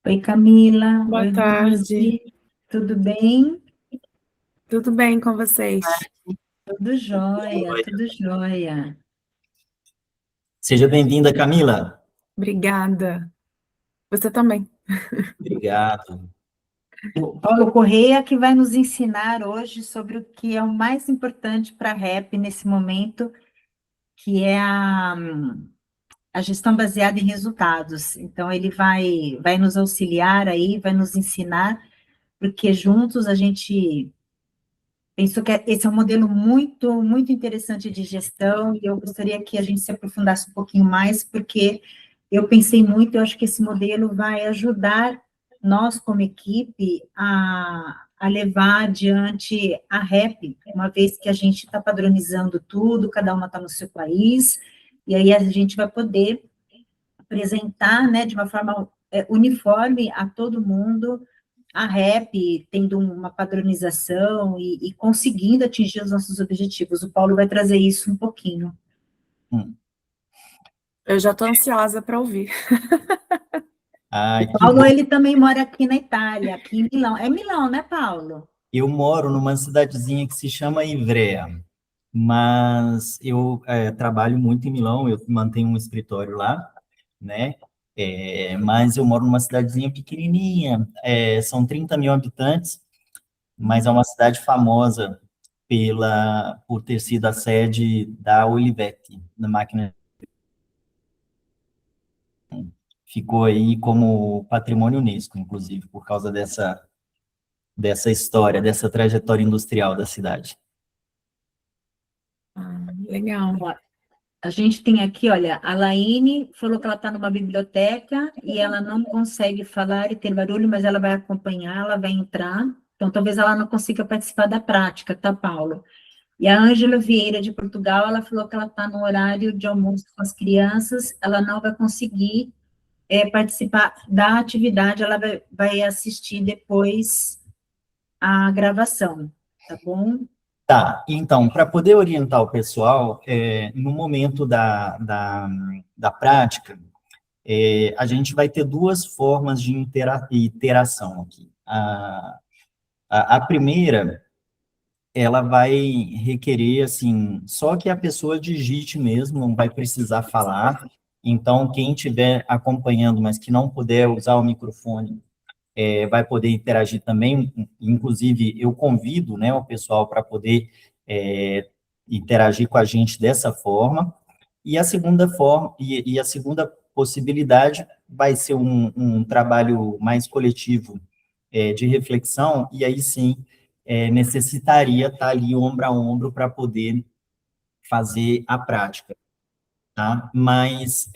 Oi, Camila. Boa Oi, tarde. Rose. Tudo bem? Tudo bem com vocês? Tudo jóia, Oi. tudo jóia. Seja bem-vinda, Camila. Obrigada. Você também. Obrigado. O Paulo Correia que vai nos ensinar hoje sobre o que é o mais importante para a REP nesse momento, que é a gestão baseada em resultados. Então, ele vai nos auxiliar aí, vai nos ensinar, porque juntos a gente penso que esse é um modelo muito, muito interessante de gestão e eu gostaria que a gente se aprofundasse um pouquinho mais, porque eu pensei muito, eu acho que esse modelo vai ajudar nós, como equipe, a levar adiante a REP, uma vez que a gente está padronizando tudo, cada uma está no seu país, e aí a gente vai poder apresentar, né, de uma forma uniforme a todo mundo, a REP tendo uma padronização e conseguindo atingir os nossos objetivos. O Paulo vai trazer isso um pouquinho. Hum. Eu já estou ansiosa para ouvir. Ai, que Paulo, bom. ele também mora aqui na Itália, aqui em Milão. É Milão, né, Paulo? Eu moro numa cidadezinha que se chama Ivrea, mas eu trabalho muito em Milão, eu mantenho um escritório lá, né? Mas eu moro numa cidadezinha pequenininha, são 30 mil habitantes, mas é uma cidade famosa por ter sido a sede da Olivetti, na máquina. Ficou aí como patrimônio Unesco, inclusive, por causa dessa história, dessa trajetória industrial da cidade. Legal. Ó, a gente tem aqui, olha, a Laine falou que ela está numa biblioteca e ela não consegue falar e ter barulho, mas ela vai acompanhar, ela vai entrar. Então, talvez ela não consiga participar da prática, tá, Paulo? E a Ângela Vieira, de Portugal, ela falou que ela está no horário de almoço com as crianças, ela não vai conseguir participar da atividade, ela vai assistir depois a gravação, tá bom? Tá, então, para poder orientar o pessoal, no momento da prática, a gente vai ter duas formas de interação aqui. A primeira, ela vai requerer, assim, só que a pessoa digite mesmo, não vai precisar falar. Então, quem estiver acompanhando, mas que não puder usar o microfone, vai poder interagir também. Inclusive, eu convido, né, o pessoal para poder interagir com a gente dessa forma. E a segunda forma, e a segunda possibilidade vai ser um trabalho mais coletivo, de reflexão, e aí sim, necessitaria estar ali ombro a ombro para poder fazer a prática, tá? Mas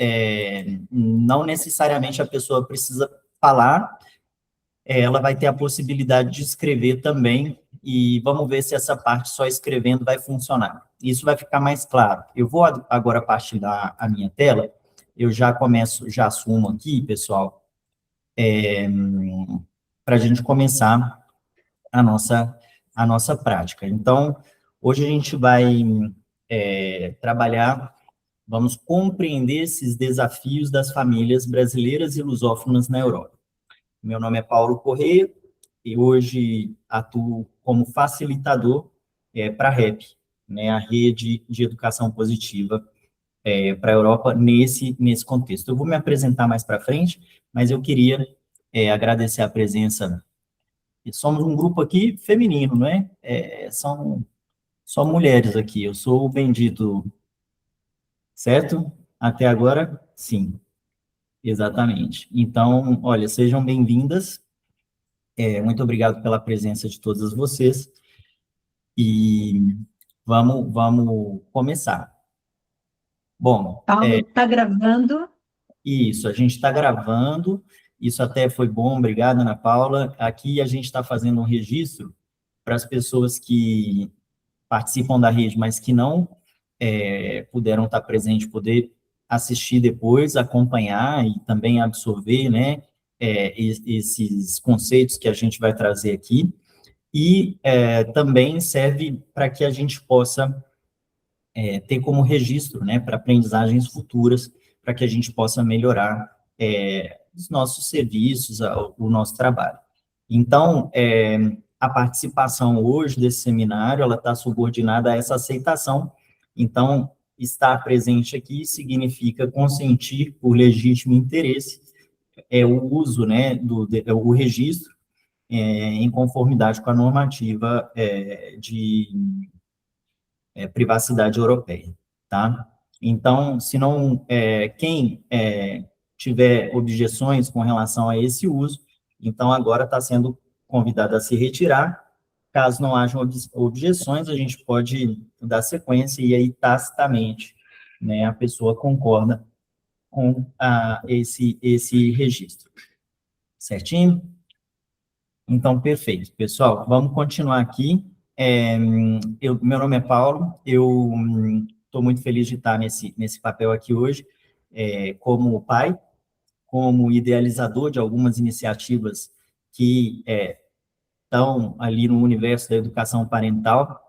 não necessariamente a pessoa precisa falar, ela vai ter a possibilidade de escrever também, e vamos ver se essa parte só escrevendo vai funcionar. Isso vai ficar mais claro. Eu vou agora partilhar a minha tela, eu já começo, já assumo aqui, pessoal, para a gente começar a nossa prática. Então, hoje a gente vai trabalhar, vamos compreender esses desafios das famílias brasileiras e lusófonas na Europa. Meu nome é Paulo Correia e hoje atuo como facilitador para a REP, né, a Rede de Educação Positiva para a Europa nesse contexto. Eu vou me apresentar mais para frente, mas eu queria agradecer a presença. Somos um grupo aqui feminino, não é? São só mulheres aqui. Eu sou o bendito, certo? Até agora, sim, exatamente. Então, olha, sejam bem-vindas. Muito obrigado pela presença de todas vocês e vamos começar. Bom, Paulo está gravando. isso, a gente está gravando, isso até foi bom, obrigado, Ana Paula. Aqui a gente está fazendo um registro para as pessoas que participam da rede, mas que não puderam estar presentes, poder assistir depois, acompanhar e também absorver, né, esses conceitos que a gente vai trazer aqui. E também serve para que a gente possa ter como registro, né, para aprendizagens futuras, para que a gente possa melhorar os nossos serviços, o nosso trabalho. Então, a participação hoje desse seminário, ela está subordinada a essa aceitação. Então, estar presente aqui significa consentir por legítimo interesse o uso, né, o registro em conformidade com a normativa de privacidade europeia, tá? Então, se não, quem tiver objeções com relação a esse uso, então agora está sendo convidado a se retirar. Caso não hajam objeções, a gente pode dar sequência e aí tacitamente, né, a pessoa concorda com esse registro. Certinho? Então, perfeito. Pessoal, vamos continuar aqui. Meu nome é Paulo, eu estou muito feliz de estar nesse papel aqui hoje, como pai, como idealizador de algumas iniciativas que estão ali no universo da educação parental,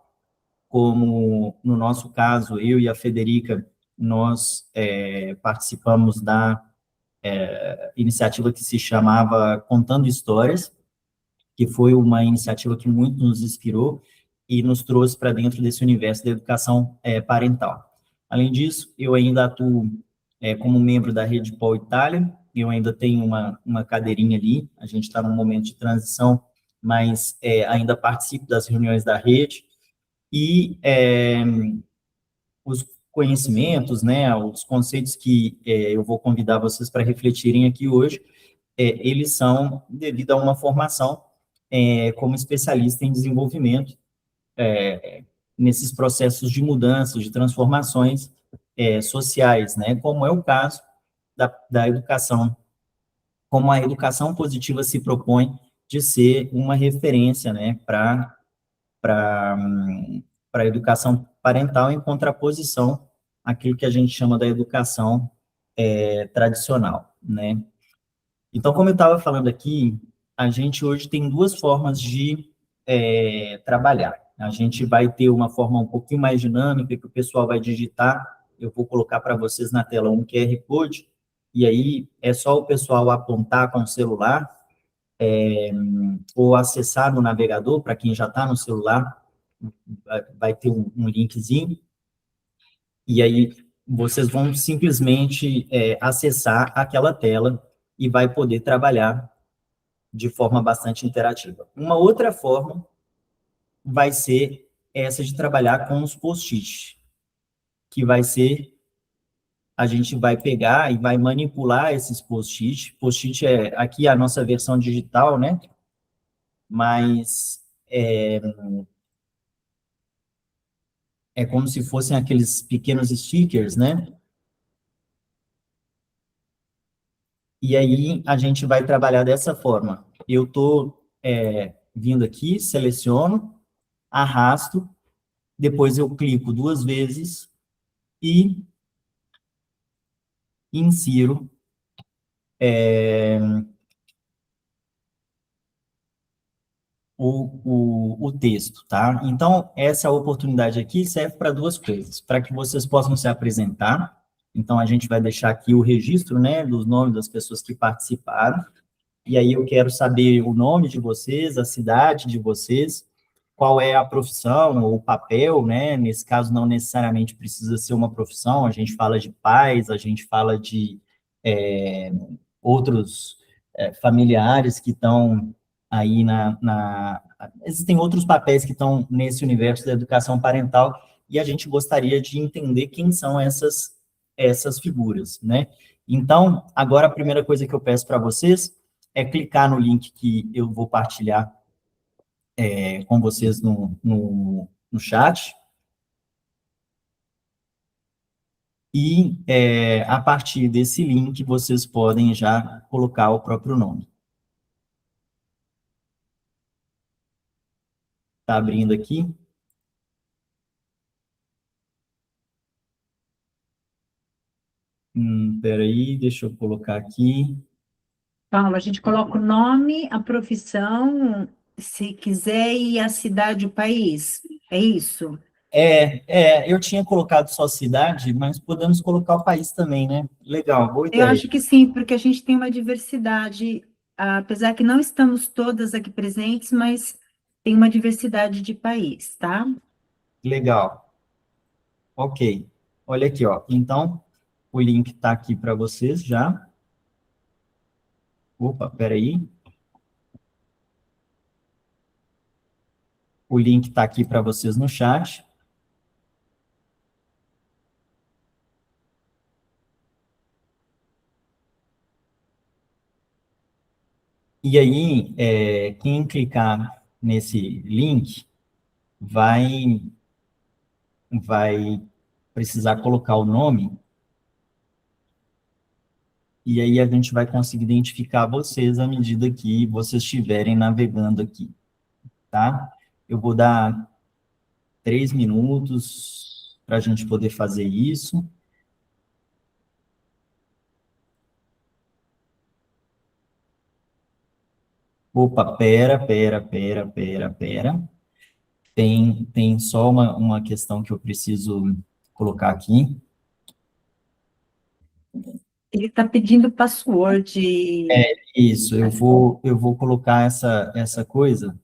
como, no nosso caso, eu e a Federica, nós participamos da iniciativa que se chamava Contando Histórias, que foi uma iniciativa que muito nos inspirou e nos trouxe para dentro desse universo da educação parental. Além disso, eu ainda atuo como membro da Rede Pol Itália, eu ainda tenho uma cadeirinha ali, a gente está num momento de transição, mas ainda participo das reuniões da rede, e os conhecimentos, né, os conceitos que eu vou convidar vocês para refletirem aqui hoje, eles são devido a uma formação como especialista em desenvolvimento, nesses processos de mudanças, de transformações sociais, né, como é o caso da educação, como a educação positiva se propõe de ser uma referência, né, para a educação parental em contraposição àquilo que a gente chama da educação tradicional, né. Então, como eu estava falando aqui, a gente hoje tem duas formas de trabalhar. A gente vai ter uma forma um pouquinho mais dinâmica, que o pessoal vai digitar, eu vou colocar para vocês na tela um QR Code, e aí é só o pessoal apontar com o celular, ou acessar no navegador, para quem já está no celular, vai ter um linkzinho, e aí vocês vão simplesmente acessar aquela tela e vai poder trabalhar de forma bastante interativa. Uma outra forma vai ser essa de trabalhar com os post-it, que vai ser, a gente vai pegar e vai manipular esses post-it. Post-it é aqui a nossa versão digital, né? Mas é como se fossem aqueles pequenos stickers, né? E aí a gente vai trabalhar dessa forma. Eu estou vindo aqui, seleciono, arrasto, depois eu clico duas vezes e insiro o texto, tá? Então, essa oportunidade aqui serve para duas coisas, para que vocês possam se apresentar. Então, a gente vai deixar aqui o registro, né, dos nomes das pessoas que participaram, e aí eu quero saber o nome de vocês, a cidade de vocês, qual é a profissão ou o papel, né? Nesse caso, não necessariamente precisa ser uma profissão, a gente fala de pais, a gente fala de outros familiares que estão aí existem outros papéis que estão nesse universo da educação parental, e a gente gostaria de entender quem são essas figuras, né? Então, agora a primeira coisa que eu peço para vocês é clicar no link que eu vou partilhar com vocês no chat, e a partir desse link vocês podem já colocar o próprio nome. Está abrindo aqui. Espera aí, deixa eu colocar aqui. Paulo, a gente coloca o nome, a profissão, se quiser, e a cidade, o país. É isso? Eu tinha colocado só cidade, mas podemos colocar o país também, né? Legal, boa Eu ideia. acho que sim, porque a gente tem uma diversidade, apesar que não estamos todas aqui presentes, mas tem uma diversidade de país, tá? Legal. Ok. Olha aqui, ó. Então, o link está aqui para vocês já. Opa, peraí. O link está aqui para vocês no chat. E aí, quem clicar nesse link vai precisar colocar o nome, e aí a gente vai conseguir identificar vocês à medida que vocês estiverem navegando aqui, tá? Eu vou dar 3 minutos para a gente poder fazer isso. Opa, pera. Tem só uma questão que eu preciso colocar aqui. Ele está pedindo password. Isso, eu vou colocar essa coisa,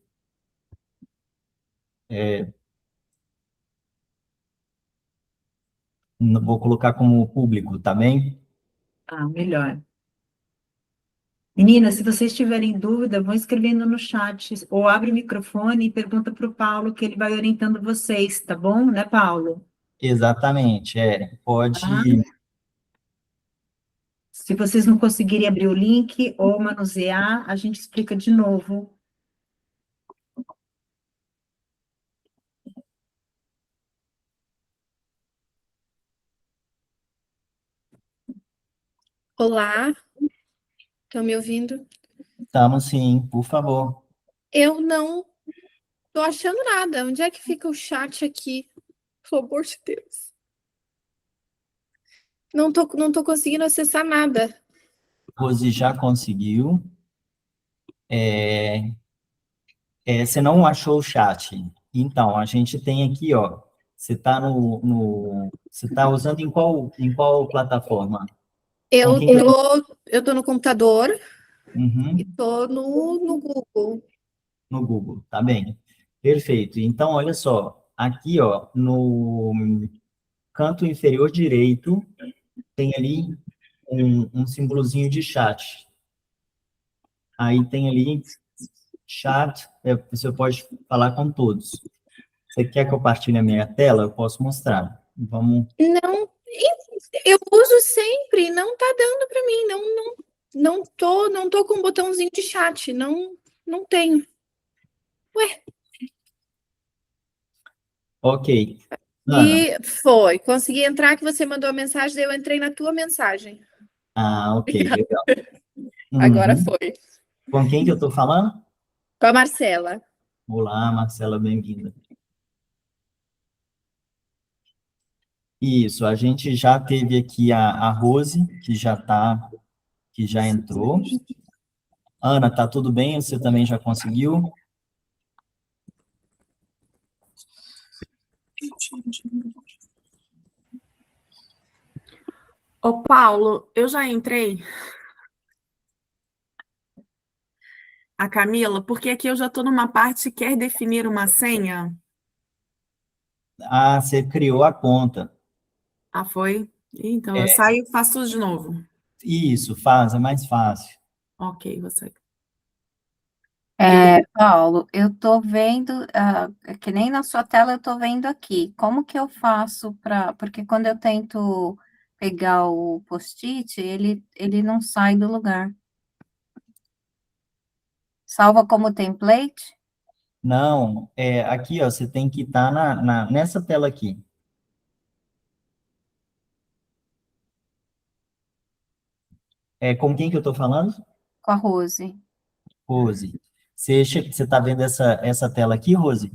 vou colocar como público, tá bem? Melhor. Meninas, se vocês tiverem dúvida, vão escrevendo no chat, ou abre o microfone e pergunta para o Paulo, que ele vai orientando vocês, tá bom? Né, Paulo? Exatamente, Tá? pode, Se vocês não conseguirem abrir o link ou manusear, a gente explica de novo. Olá, estão me ouvindo? estamos sim, por favor. Eu não tô achando nada. Onde é que fica o chat aqui? Pelo amor de Deus. Não tô conseguindo acessar nada. Rose já conseguiu. Você não achou o chat. Então, a gente tem aqui, ó, você está você está usando em qual plataforma? Com quem que Eu tô no computador e Uhum, tô no Google. no Google, tá bem. Perfeito. Então, olha só, aqui, ó, no canto inferior direito, tem ali um símbolozinho de chat. Aí tem ali chat, você pode falar com todos. Você quer que eu partilhe a minha tela? Eu posso mostrar. Vamos. Não, eu uso sempre, não tá dando para mim. Não tô com um botãozinho de chat, não tenho. Ué, Ok. Ana. consegui entrar que você mandou a mensagem, daí eu entrei na tua mensagem. Ok, legal. Agora Uhum. foi. Com quem que eu estou falando? Com a Marcela. Olá, Marcela, bem-vinda. Isso, a gente já teve aqui a Rose, que já entrou. Ana, tá tudo bem? Você também já conseguiu? Ô, Paulo, eu já entrei. A Camila, porque aqui eu já estou numa parte que quer definir uma senha. Ah, você criou a conta. Ah, foi? Então, eu É, saio e faço tudo de novo. isso, faz, é mais fácil. Ok, você. Paulo, eu estou vendo, que nem na sua tela eu estou vendo aqui. Como que eu faço para. Porque quando eu tento pegar o post-it, ele não sai do lugar. Salva como template? Não, aqui, ó, você tem que estar nessa tela aqui. Com quem que eu estou falando? Com a Rose. Rose. Você está vendo essa tela aqui, Rose?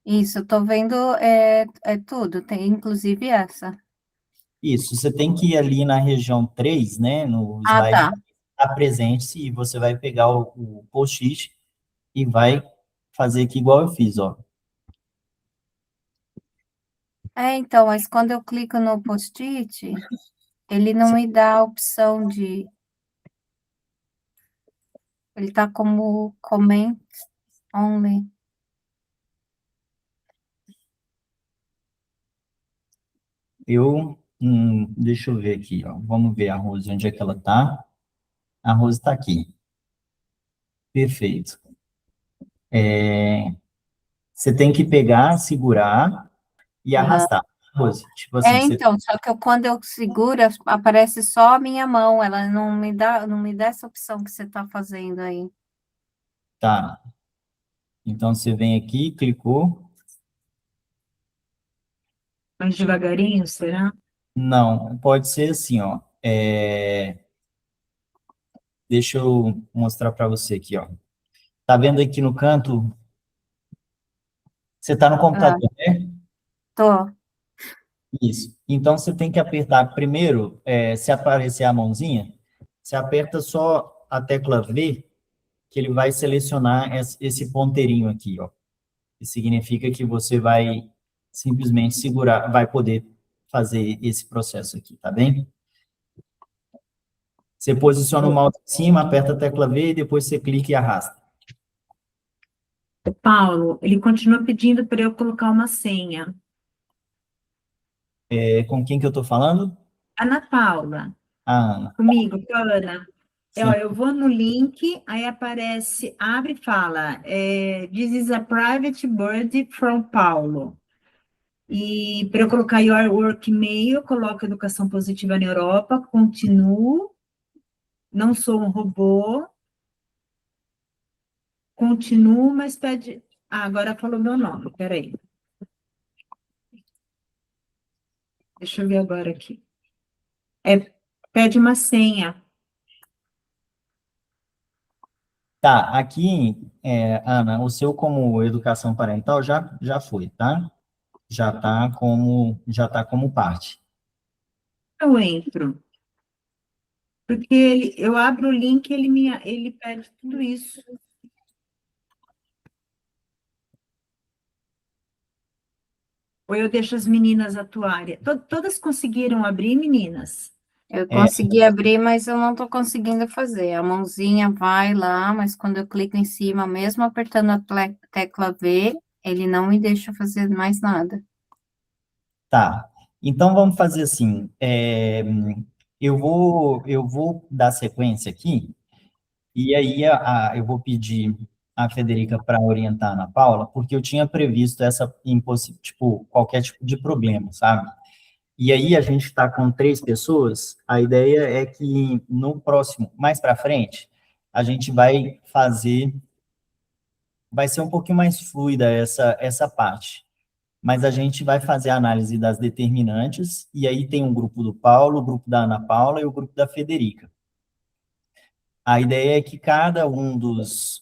Isso, eu estou vendo tudo, tem inclusive essa. Isso, você tem que ir ali na região 3, né, no Ah, slide tá. apresente-se, e você vai pegar o post-it e vai fazer aqui igual eu fiz, ó. Então, mas quando eu clico no post-it, ele não me dá a opção de. Ele tá como comment only. Deixa eu ver aqui, ó. Vamos ver a Rose, onde é que ela tá? A Rose tá aqui. Perfeito. Você tem que pegar, segurar e Aham. arrastar. Rose, tipo assim, você Então, só que quando eu seguro, aparece só a minha mão, ela não me dá essa opção que você está fazendo aí. tá. Então você vem aqui, clicou. Mais devagarinho, será? Não, pode ser assim, ó. Deixa eu mostrar para você aqui, ó. Tá vendo aqui no canto? Você tá no Ah, computador, né? tô. Isso. Então você tem que apertar primeiro, se aparecer a mãozinha, você aperta só a tecla V, que ele vai selecionar esse ponteirinho aqui, ó. Que significa que você vai simplesmente segurar, vai poder fazer esse processo aqui, tá bem? Você posiciona o mouse em cima, aperta a tecla V e depois você clica e arrasta. Paulo, ele continua pedindo para eu colocar uma senha. Com quem que eu tô falando? Ana Paula, A Ana. comigo, com a Ana. Ó, Sim. eu vou no link, aí aparece, abre e fala, This is a private bird from Paulo. E para eu colocar your work email, eu coloco educação positiva na Europa, continuo, não sou um robô, continuo, mas pede. Ah, agora falou meu nome, peraí. Deixa eu ver agora aqui. Pede uma senha. Tá, aqui, Ana, o seu como educação parental já foi, tá? Já tá como parte. Eu entro, porque eu abro o link, ele pede tudo isso. Ou eu deixo as meninas atuarem. Todas conseguiram abrir, meninas? Eu É, consegui abrir, mas eu não estou conseguindo fazer. A mãozinha vai lá, mas quando eu clico em cima, mesmo apertando a tecla V, ele não me deixa fazer mais nada. tá. Então vamos fazer assim. Eu vou dar sequência aqui, e aí eu vou pedir a Federica para orientar a Ana Paula, porque eu tinha previsto tipo, qualquer tipo de problema, sabe? E aí a gente está com 3 pessoas, a ideia é que no próximo, mais para frente, a gente vai ser um pouquinho mais fluida essa parte, mas a gente vai fazer a análise das determinantes, e aí tem um grupo do Paulo, o grupo da Ana Paula e o grupo da Federica. A ideia é que cada um das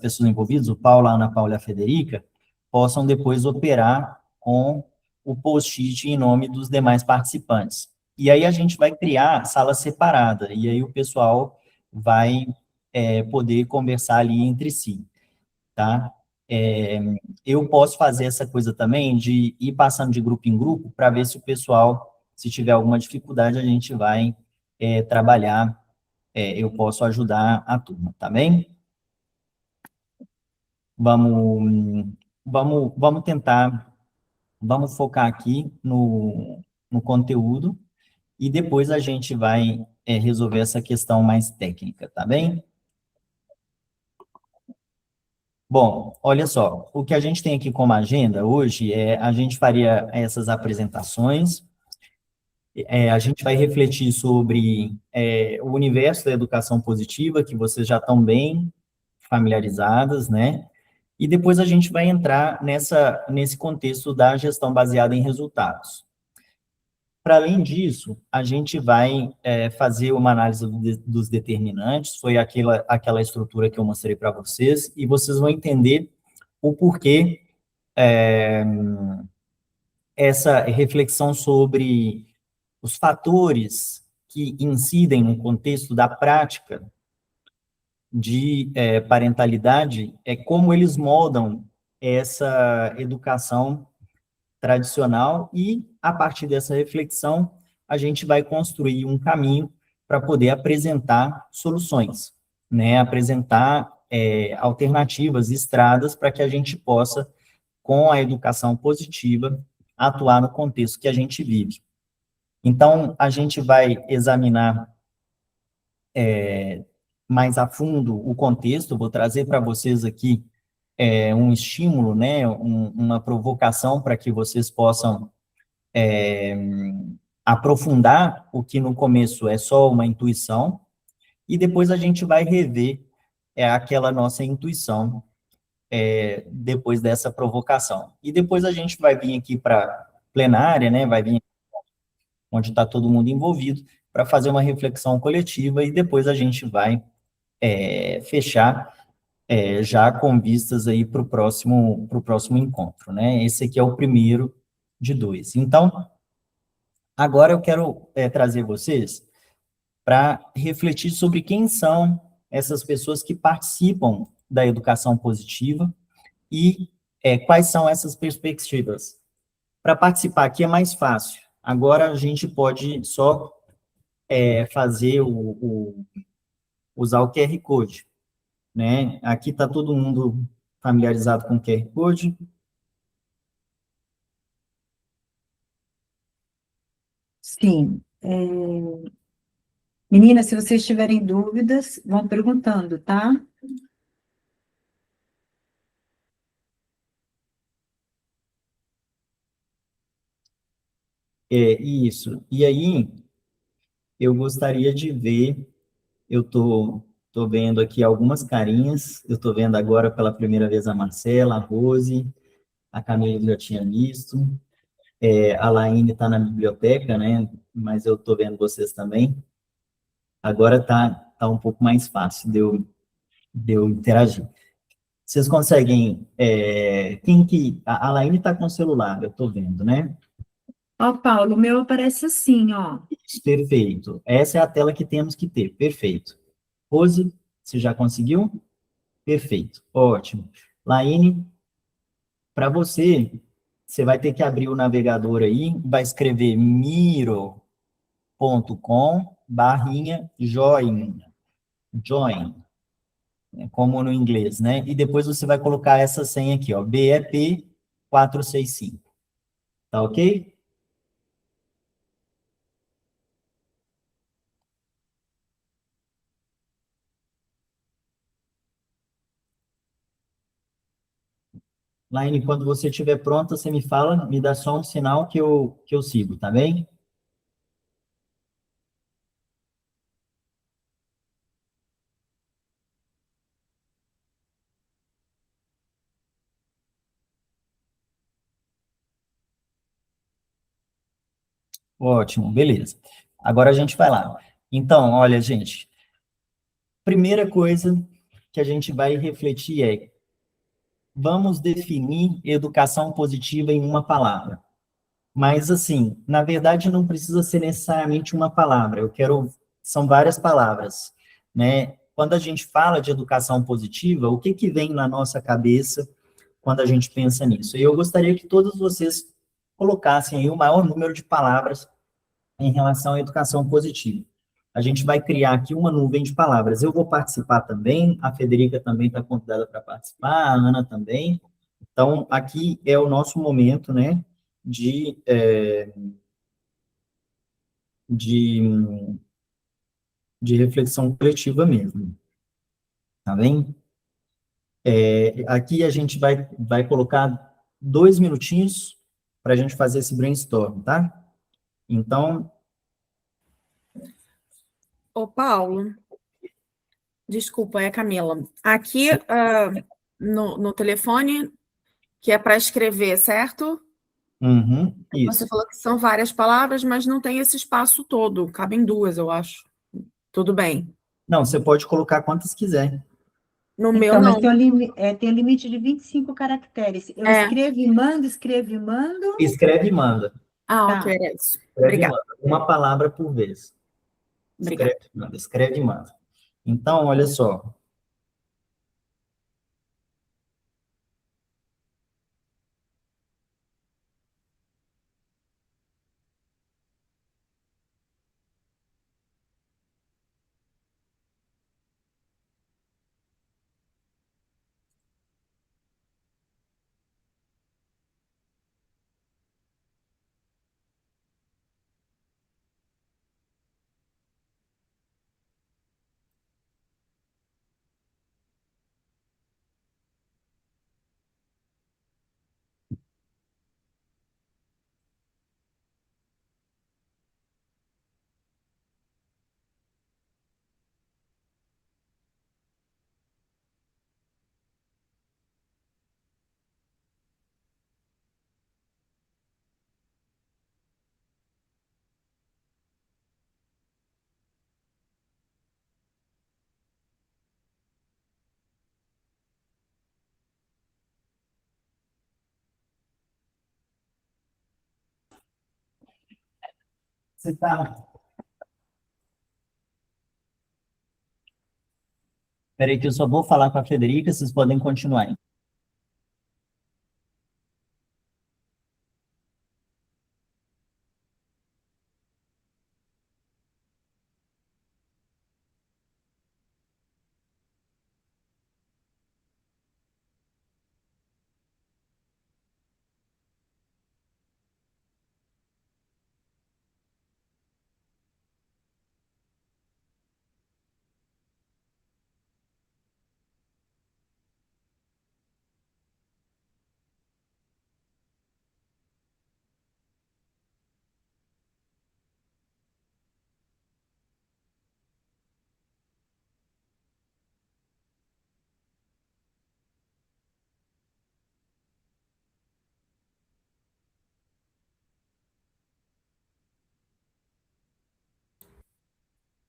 pessoas envolvidas, o Paulo, a Ana Paula e a Federica, possam depois operar com o post-it em nome dos demais participantes. E aí a gente vai criar sala separada, e aí o pessoal vai poder conversar ali entre si, tá? É, eu posso fazer essa coisa também de ir passando de grupo em grupo para ver se o pessoal, se tiver alguma dificuldade, a gente vai trabalhar, eu posso ajudar a turma, tá bem? Vamos, vamos tentar, vamos focar aqui no conteúdo e depois a gente vai resolver essa questão mais técnica, tá bem? Bom, olha só, o que a gente tem aqui como agenda hoje a gente faria essas apresentações, a gente vai refletir sobre o universo da educação positiva, que vocês já estão bem familiarizadas, né? E depois a gente vai entrar nesse contexto da gestão baseada em resultados. Para além disso, a gente vai fazer uma análise dos determinantes, foi aquela estrutura que eu mostrei para vocês, e vocês vão entender o porquê essa reflexão sobre os fatores que incidem no contexto da prática de parentalidade, como eles moldam essa educação tradicional e, a partir dessa reflexão, a gente vai construir um caminho para poder apresentar soluções, né? Apresentar alternativas, estradas, para que a gente possa, com a educação positiva, atuar no contexto que a gente vive. Então, a gente vai examinar mais a fundo o contexto, vou trazer para vocês aqui um estímulo, né, uma provocação para que vocês possam aprofundar o que no começo é só uma intuição, e depois a gente vai rever aquela nossa intuição depois dessa provocação. E depois a gente vai vir aqui para plenária, né, vai vir onde está todo mundo envolvido, para fazer uma reflexão coletiva, e depois a gente vai fechar já com vistas aí para o próximo encontro, né? Esse aqui é o primeiro de 2. Então, agora eu quero trazer vocês para refletir sobre quem são essas pessoas que participam da educação positiva e quais são essas perspectivas. Para participar aqui é mais fácil. Agora a gente pode só fazer usar o QR Code, né? Aqui está todo mundo familiarizado com o QR Code. Sim. Meninas, se vocês tiverem dúvidas, vão perguntando, tá? Isso. E aí, eu gostaria de ver, eu tô vendo aqui algumas carinhas, eu tô vendo agora pela primeira vez a Marcela, a Rose, a Camila eu já tinha visto, a Laine está na biblioteca, né? Mas eu tô vendo vocês também. Agora tá um pouco mais fácil de eu interagir. Vocês conseguem, a Laine está com o celular, eu tô vendo, né? Ó, Paulo, o meu aparece assim, ó. Perfeito. Essa é a tela que temos que ter. Perfeito. Rose, você já conseguiu? Perfeito. Ótimo. Laine, para você, você vai ter que abrir o navegador aí, vai escrever miro.com/join, como no inglês, né? E depois você vai colocar essa senha aqui, ó, BEP465. Tá ok? Laine, quando você estiver pronta, você me fala, me dá só um sinal que eu sigo, tá bem? Ótimo, beleza. Agora a gente vai lá. Então, olha, gente, primeira coisa que a gente vai refletir vamos definir educação positiva em uma palavra. Mas, assim, na verdade, não precisa ser necessariamente uma palavra. São várias palavras, né? Quando a gente fala de educação positiva, o que vem na nossa cabeça quando a gente pensa nisso? E eu gostaria que todos vocês colocassem aí o maior número de palavras em relação à educação positiva. A gente vai criar aqui uma nuvem de palavras. Eu vou participar também, a Federica também está convidada para participar, a Ana também. Então, aqui é o nosso momento, né, de, de, de reflexão coletiva mesmo. Tá bem? Aqui a gente vai colocar 2 minutinhos para a gente fazer esse brainstorm, tá? Então, Ô, Paulo, desculpa, é a Camila. Aqui no telefone, que é para escrever, certo? isso. Você falou que são várias palavras, mas não tem esse espaço todo. Cabem 2, eu acho. Tudo bem. Não, você pode colocar quantas quiser. No meu, Então, mas não. tem um limite de 25 caracteres. Eu escrevo e mando. Escreve e manda. Ok, Tá. era isso. Escreve e Obrigada. manda. Uma palavra por vez. Obrigada. Escreve e manda. Então, olha só. Você tá... Peraí que eu só vou falar com a Frederica, vocês podem continuar.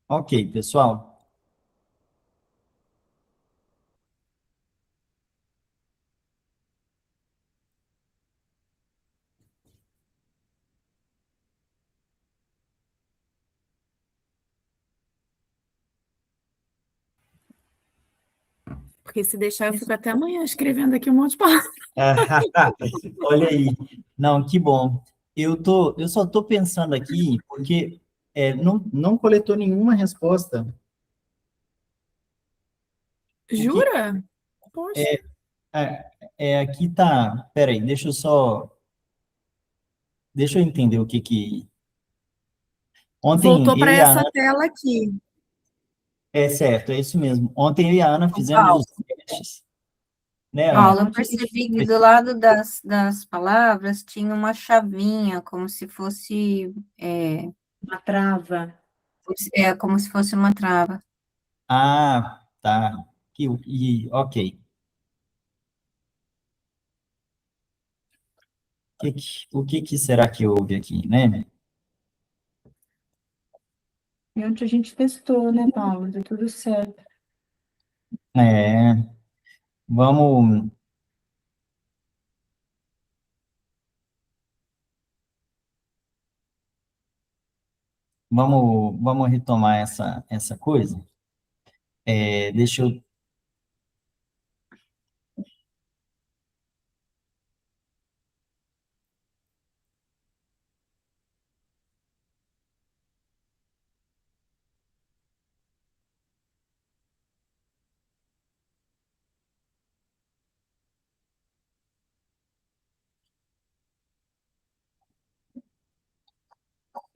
Ok, pessoal. Porque se deixar, eu fico até amanhã escrevendo aqui um monte de palavras. Olha aí. Não, que bom. Eu só estou pensando aqui porque não coletou nenhuma resposta. Porque Jura? Poxa. aqui tá. Peraí, deixa eu entender o que que. Ontem Voltou eu para e a essa Ana, tela aqui. é certo, é isso mesmo. Ontem eu e a Ana fizemos Paulo, os testes, né, Paulo, Ana? eu percebi que do lado das palavras tinha uma chavinha, como se fosse, Uma trava. como se fosse uma trava. Ah, tá. Ok. O que que será que houve aqui, né? E onde a gente testou, né, Paulo? Deu tudo certo. É, vamos, vamos retomar essa coisa. Deixa eu.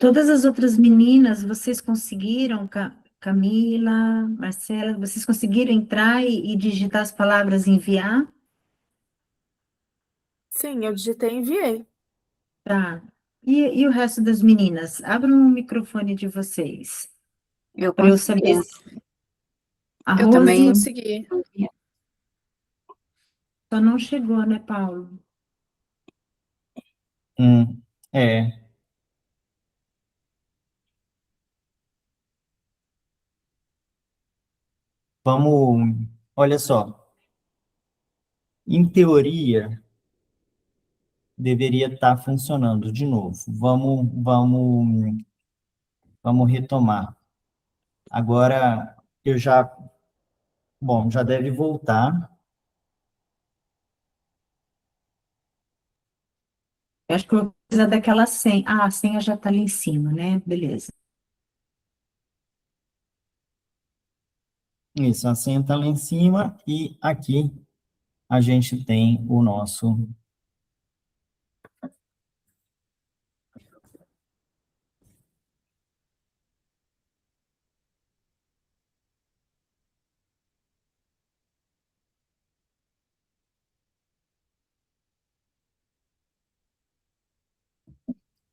Todas as outras meninas, vocês conseguiram, Camila, Marcela, vocês conseguiram entrar e digitar as palavras e enviar? Sim, eu digitei e enviei. Tá. E o resto das meninas? Abram o microfone de vocês, Eu para eu consegui. saber. A Eu também Rose consegui. só não chegou, né, Paulo? hum, é, olha só. Em teoria, deveria estar funcionando de novo. Vamos retomar. Agora, bom, já deve voltar. Eu acho que eu vou precisar daquela senha. Ah, a senha já está ali em cima, né? Beleza. Isso, assenta lá em cima e aqui a gente tem o nosso.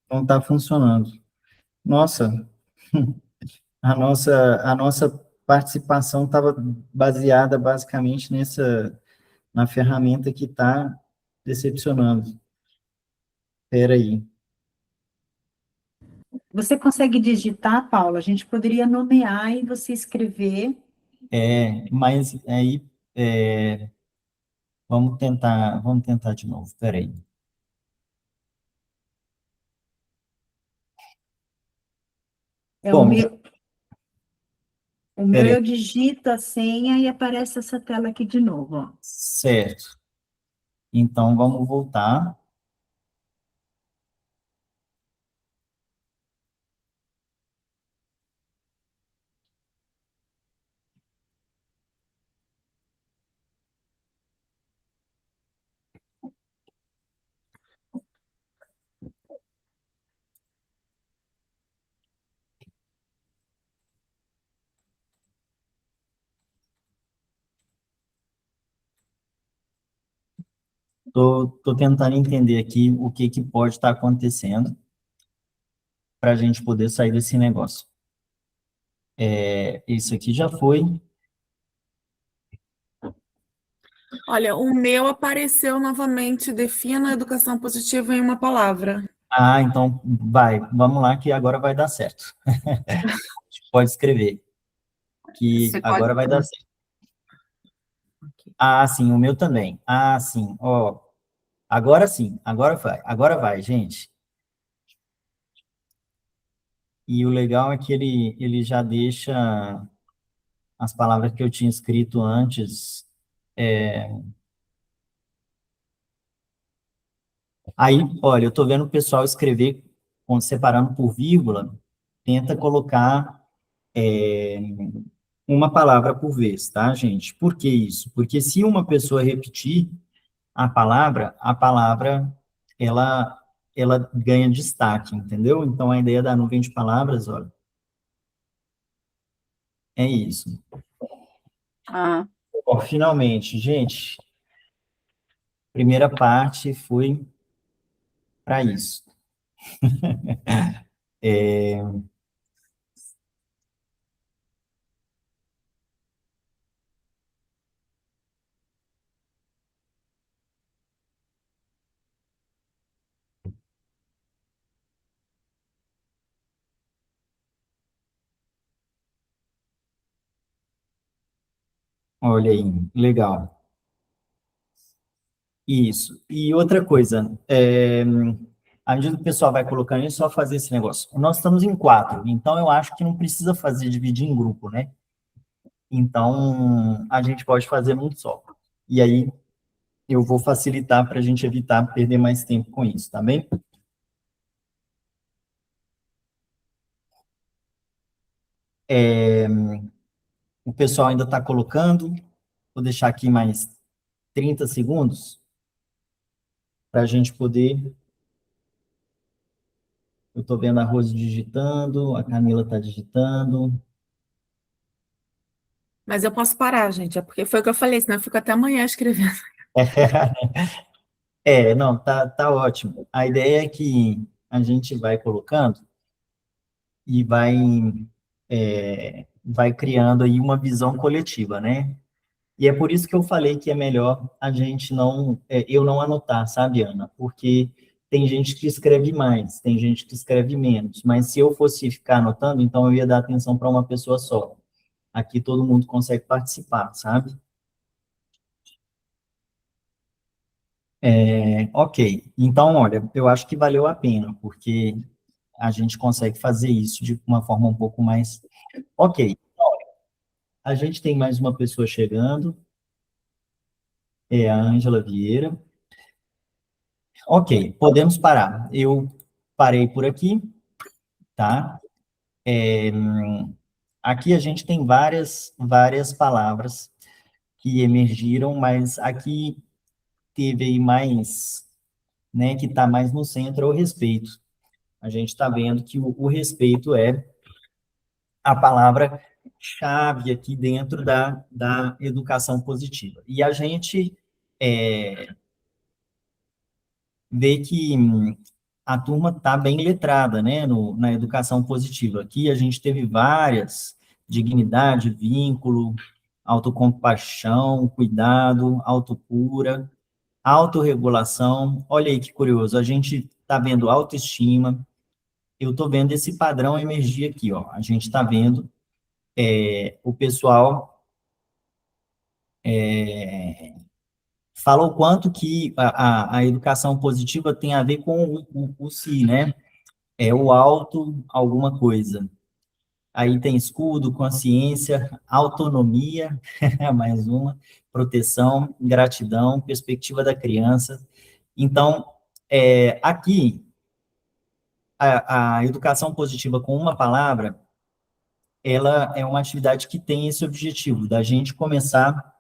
Então está funcionando. Nossa, a nossa participação estava baseada basicamente na ferramenta que está decepcionando. Espera aí. Você consegue digitar, Paula? A gente poderia nomear e você escrever. Mas aí vamos tentar de novo. Espera aí. É Bom, o meu peraí, eu digito a senha e aparece essa tela aqui de novo, ó. certo. Então, vamos voltar. Tô tentando entender aqui o que que pode estar acontecendo para a gente poder sair desse negócio. Isso aqui já foi. Olha, o meu apareceu novamente. Defina a educação positiva em uma palavra. Ah, então vamos lá que agora vai dar certo. Pode escrever, que Você pode. agora vai dar certo. Ah, sim, o meu também. Ah, sim, ó. Agora sim, agora vai, gente. E o legal é que ele já deixa as palavras que eu tinha escrito antes. Aí, olha, eu estou vendo o pessoal escrever, separando por vírgula, tenta colocar uma palavra por vez, tá, gente? Por que isso? Porque se uma pessoa repetir a palavra, ela, ela ganha destaque, entendeu? Então, a ideia da nuvem de palavras, olha, é isso. Ah, Ó, finalmente, gente, primeira parte foi para isso. Olha aí, legal. Isso. E outra coisa, à medida que o pessoal vai colocando, é só fazer esse negócio. Nós estamos em 4, então eu acho que não precisa fazer dividir em grupo, né? Então, a gente pode fazer num só. E aí, eu vou facilitar para a gente evitar perder mais tempo com isso, tá bem? O pessoal ainda está colocando, vou deixar aqui mais 30 segundos para a gente poder. Eu estou vendo a Rose digitando, a Camila está digitando. Mas eu posso parar, gente. É porque foi o que eu falei, senão eu fico até amanhã escrevendo. Não, tá ótimo. A ideia é que a gente vai colocando e vai criando aí uma visão coletiva, né? E é por isso que eu falei que é melhor a gente eu não anotar, sabe, Ana? Porque tem gente que escreve mais, tem gente que escreve menos, mas se eu fosse ficar anotando, então eu ia dar atenção para uma pessoa só. Aqui todo mundo consegue participar, sabe? Ok, então, olha, eu acho que valeu a pena, porque a gente consegue fazer isso de uma forma um pouco mais. Ok, a gente tem mais uma pessoa chegando, é a Ângela Vieira. Ok, podemos parar. Eu parei por aqui, tá? Aqui a gente tem várias palavras que emergiram, mas aqui teve aí mais, né, que está mais no centro, é o respeito. A gente está vendo que o respeito é a palavra-chave aqui dentro da educação positiva. E a gente vê que a turma está bem letrada, né, na educação positiva. Aqui a gente teve várias, dignidade, vínculo, autocompaixão, cuidado, autocura, autorregulação. Olha aí que curioso, a gente está vendo autoestima, eu estou vendo esse padrão emergir aqui, ó. A gente está vendo o pessoal fala o quanto que a educação positiva tem a ver com o si, né? É o auto alguma coisa. aí tem escudo, consciência, autonomia, mais uma, proteção, gratidão, perspectiva da criança. Então, aqui, a educação positiva com uma palavra, ela é uma atividade que tem esse objetivo, da gente começar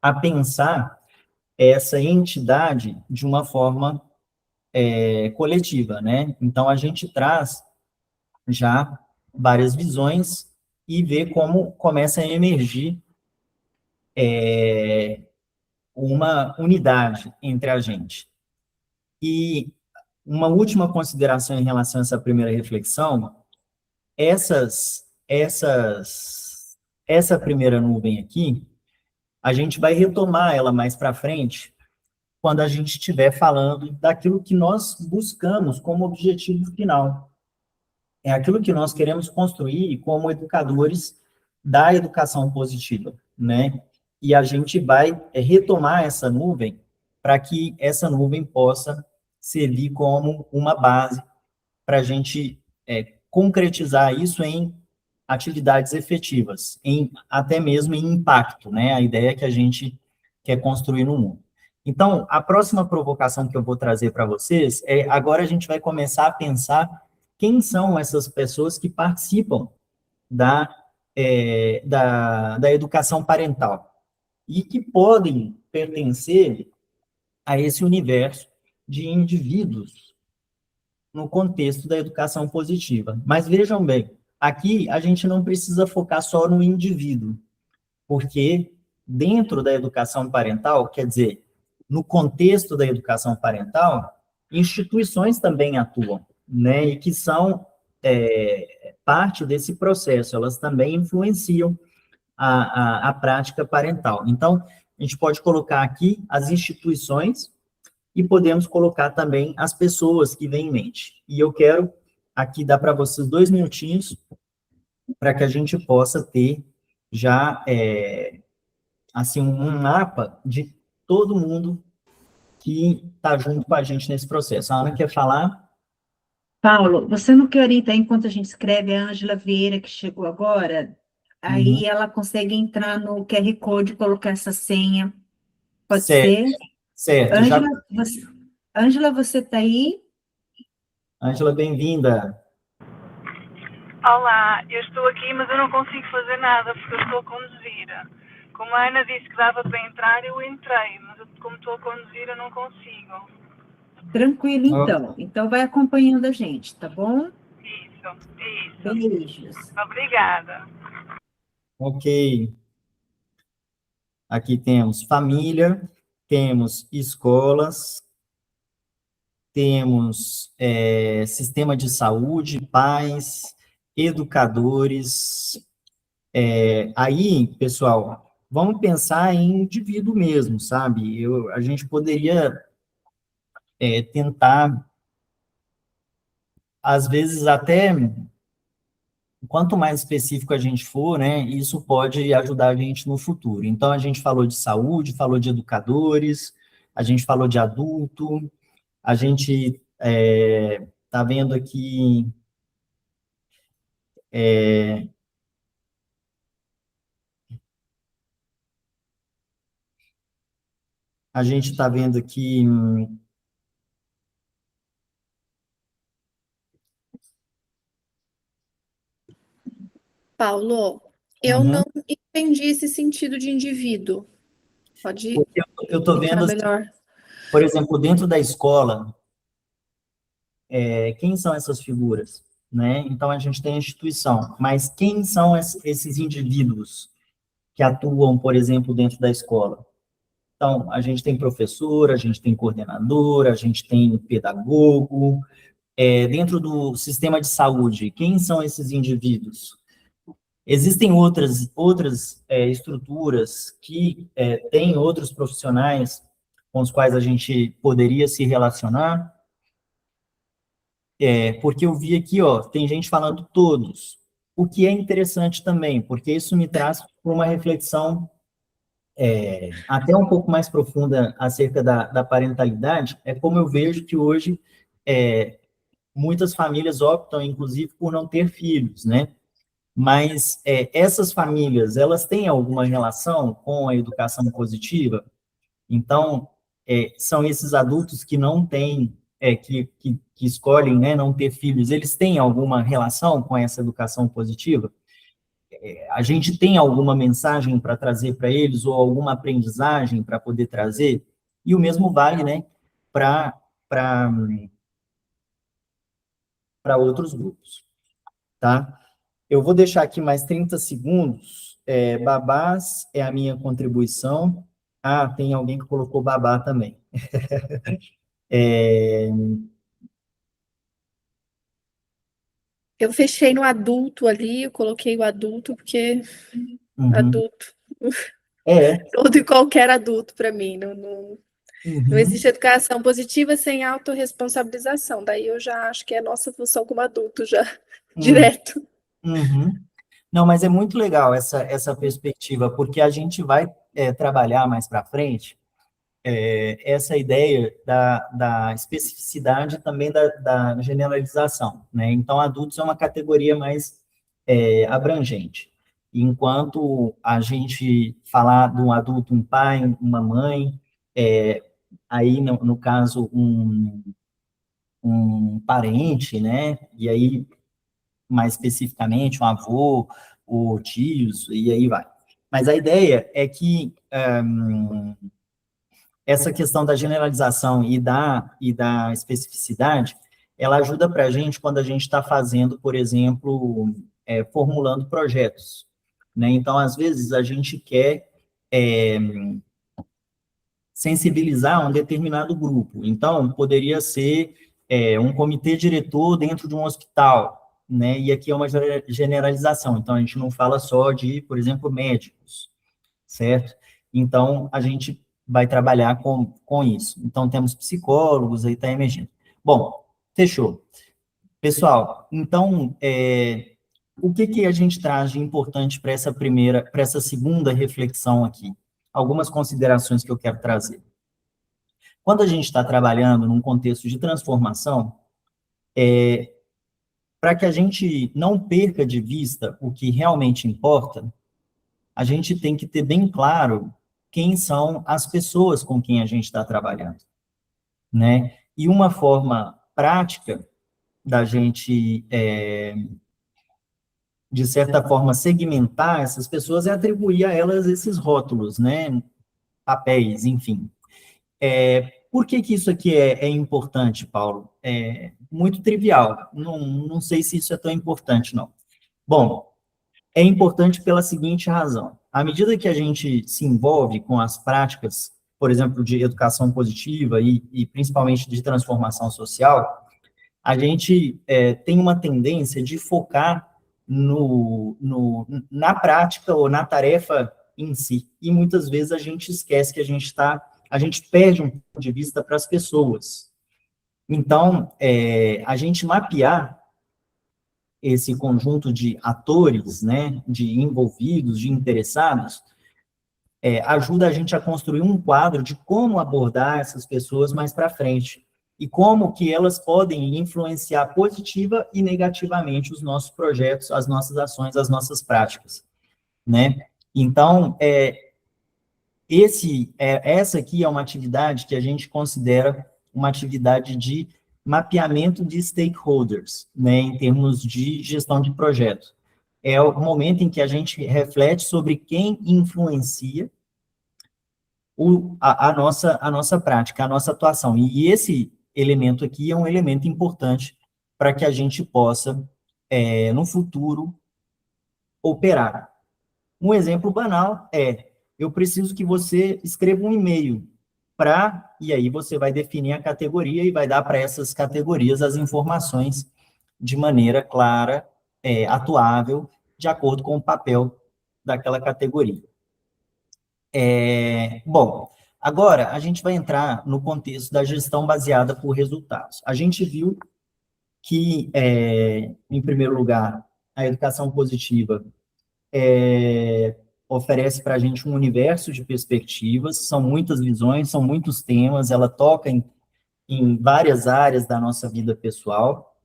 a pensar essa entidade de uma forma coletiva, né? Então, a gente traz já várias visões e vê como começa a emergir uma unidade entre a gente. E uma última consideração em relação a essa primeira reflexão, essa primeira nuvem aqui, a gente vai retomar ela mais para frente, quando a gente estiver falando daquilo que nós buscamos como objetivo final. É aquilo que nós queremos construir como educadores da educação positiva, né? E a gente vai retomar essa nuvem para que essa nuvem possa servir como uma base para a gente concretizar isso em atividades efetivas, até mesmo em impacto, né? A ideia que a gente quer construir no mundo. Então, a próxima provocação que eu vou trazer para vocês agora a gente vai começar a pensar quem são essas pessoas que participam da educação parental e que podem pertencer a esse universo de indivíduos no contexto da educação positiva. Mas vejam bem, aqui a gente não precisa focar só no indivíduo, porque dentro da educação parental, quer dizer, no contexto da educação parental, instituições também atuam, né, e que são parte desse processo, elas também influenciam a prática parental. Então, a gente pode colocar aqui as instituições e podemos colocar também as pessoas que vêm em mente. E eu quero aqui dar para vocês 2 minutinhos para que a gente possa ter já, assim, um mapa de todo mundo que está junto com a gente nesse processo. A Ana quer falar? Paulo, você não quer orientar enquanto a gente escreve a Ângela Vieira, que chegou agora? Aí ela consegue entrar no QR Code e colocar essa senha. Pode ser? Certo. Ângela, você está aí? Ângela, bem-vinda. Olá, eu estou aqui, mas eu não consigo fazer nada porque eu estou a conduzir. Como a Ana disse que dava para entrar, eu entrei, mas como estou a conduzir, eu não consigo. Tranquilo, então. Então, vai acompanhando a gente, tá bom? Isso. Beijos. Obrigada. Ok. Aqui temos família, temos escolas, temos sistema de saúde, pais, educadores. Aí, pessoal, vamos pensar em indivíduo mesmo, sabe? A gente poderia tentar, às vezes, até, quanto mais específico a gente for, né, isso pode ajudar a gente no futuro. Então, a gente falou de saúde, falou de educadores, a gente falou de adulto, a gente está vendo aqui a gente está vendo aqui Paulo, eu não entendi esse sentido de indivíduo. Pode eu estou vendo, melhor. por exemplo, dentro da escola, quem são essas figuras, né? Então, a gente tem a instituição, mas quem são esses indivíduos que atuam, por exemplo, dentro da escola? Então, a gente tem professor, a gente tem coordenador, a gente tem pedagogo. Dentro do sistema de saúde, quem são esses indivíduos? Existem outras estruturas que têm outros profissionais com os quais a gente poderia se relacionar, porque eu vi aqui, tem gente falando todos, o que é interessante também, porque isso me traz para uma reflexão até um pouco mais profunda acerca da parentalidade, como eu vejo que hoje muitas famílias optam, inclusive, por não ter filhos, né? Mas essas famílias, elas têm alguma relação com a educação positiva? Então, são esses adultos que não têm, que escolhem, né, não ter filhos, eles têm alguma relação com essa educação positiva? A gente tem alguma mensagem para trazer para eles, ou alguma aprendizagem para poder trazer? E o mesmo vale, né, para outros grupos, tá? Eu vou deixar aqui mais 30 segundos. Babás é a minha contribuição. Ah, tem alguém que colocou babá também. Eu fechei no adulto ali, eu coloquei o adulto, porque adulto, É. todo e qualquer adulto para mim, não Uhum. existe educação positiva sem autorresponsabilização, daí eu já acho que é a nossa função como adulto já, direto. Uhum. Não, mas é muito legal essa perspectiva, porque a gente vai trabalhar mais para frente essa ideia da especificidade também da generalização, né? Então, adultos é uma categoria mais abrangente. Enquanto a gente falar de um adulto, um pai, uma mãe, aí, no caso, um parente, né? E aí, mais especificamente, um avô, ou tios, e aí vai. Mas a ideia é que essa questão da generalização e da especificidade, ela ajuda para a gente quando a gente está fazendo, por exemplo, formulando projetos, né? Então, às vezes, a gente quer sensibilizar um determinado grupo. Então, poderia ser um comitê diretor dentro de um hospital, né? E aqui é uma generalização. Então, a gente não fala só de, por exemplo, médicos, certo? Então, a gente vai trabalhar com isso. Então, temos psicólogos, aí está emergindo. Bom, fechou. Pessoal, então, o que a gente traz de importante para essa segunda reflexão aqui? Algumas considerações que eu quero trazer. Quando a gente está trabalhando num contexto de transformação, para que a gente não perca de vista o que realmente importa, a gente tem que ter bem claro quem são as pessoas com quem a gente está trabalhando, né? E uma forma prática da gente, de certa forma, segmentar essas pessoas é atribuir a elas esses rótulos, né? Papéis, enfim. Por que isso aqui é importante, Paulo? É muito trivial. Não sei se isso é tão importante, não. Bom, é importante pela seguinte razão. À medida que a gente se envolve com as práticas, por exemplo, de educação positiva e principalmente de transformação social, a gente tem uma tendência de focar na prática ou na tarefa em si. E muitas vezes a gente esquece que a gente perde um ponto de vista para as pessoas. Então, a gente mapear esse conjunto de atores, né, de envolvidos, de interessados, ajuda a gente a construir um quadro de como abordar essas pessoas mais para frente e como que elas podem influenciar positiva e negativamente os nossos projetos, as nossas ações, as nossas práticas, né? Então, essa aqui é uma atividade que a gente considera uma atividade de mapeamento de stakeholders, né, em termos de gestão de projeto. É o momento em que a gente reflete sobre quem influencia a nossa prática, a nossa atuação. E esse elemento aqui é um elemento importante para que a gente possa, no futuro, operar. Um exemplo banal eu preciso que você escreva um e-mail e aí você vai definir a categoria e vai dar para essas categorias as informações de maneira clara, atuável, de acordo com o papel daquela categoria. Bom, agora a gente vai entrar no contexto da gestão baseada por resultados. A gente viu que, em primeiro lugar, a educação positiva oferece para a gente um universo de perspectivas, são muitas visões, são muitos temas, ela toca em várias áreas da nossa vida pessoal,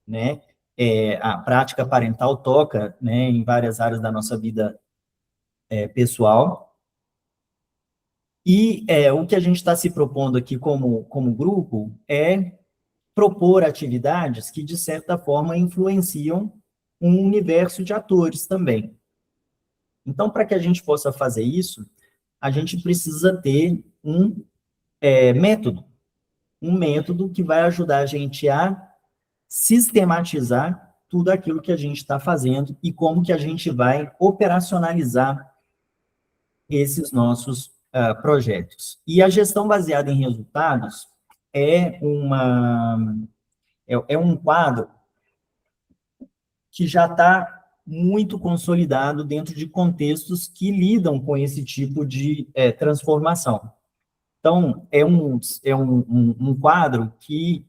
né? a prática parental toca, né, em várias áreas da nossa vida pessoal. E o que a gente está se propondo aqui como grupo é propor atividades que, de certa forma, influenciam um universo de atores também. Então, para que a gente possa fazer isso, a gente precisa ter um método que vai ajudar a gente a sistematizar tudo aquilo que a gente está fazendo e como que a gente vai operacionalizar esses nossos projetos. E a gestão baseada em resultados é um quadro que já está muito consolidado dentro de contextos que lidam com esse tipo de transformação. Então, é um quadro que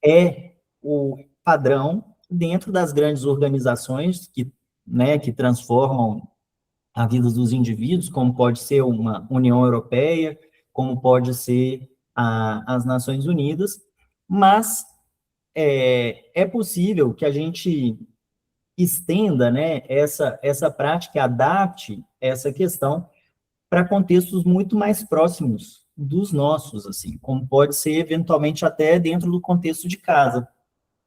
é o padrão dentro das grandes organizações que transformam a vida dos indivíduos, como pode ser uma União Europeia, como pode ser as Nações Unidas, mas é possível que a gente estenda, né, essa prática, adapte essa questão para contextos muito mais próximos dos nossos, assim, como pode ser eventualmente até dentro do contexto de casa,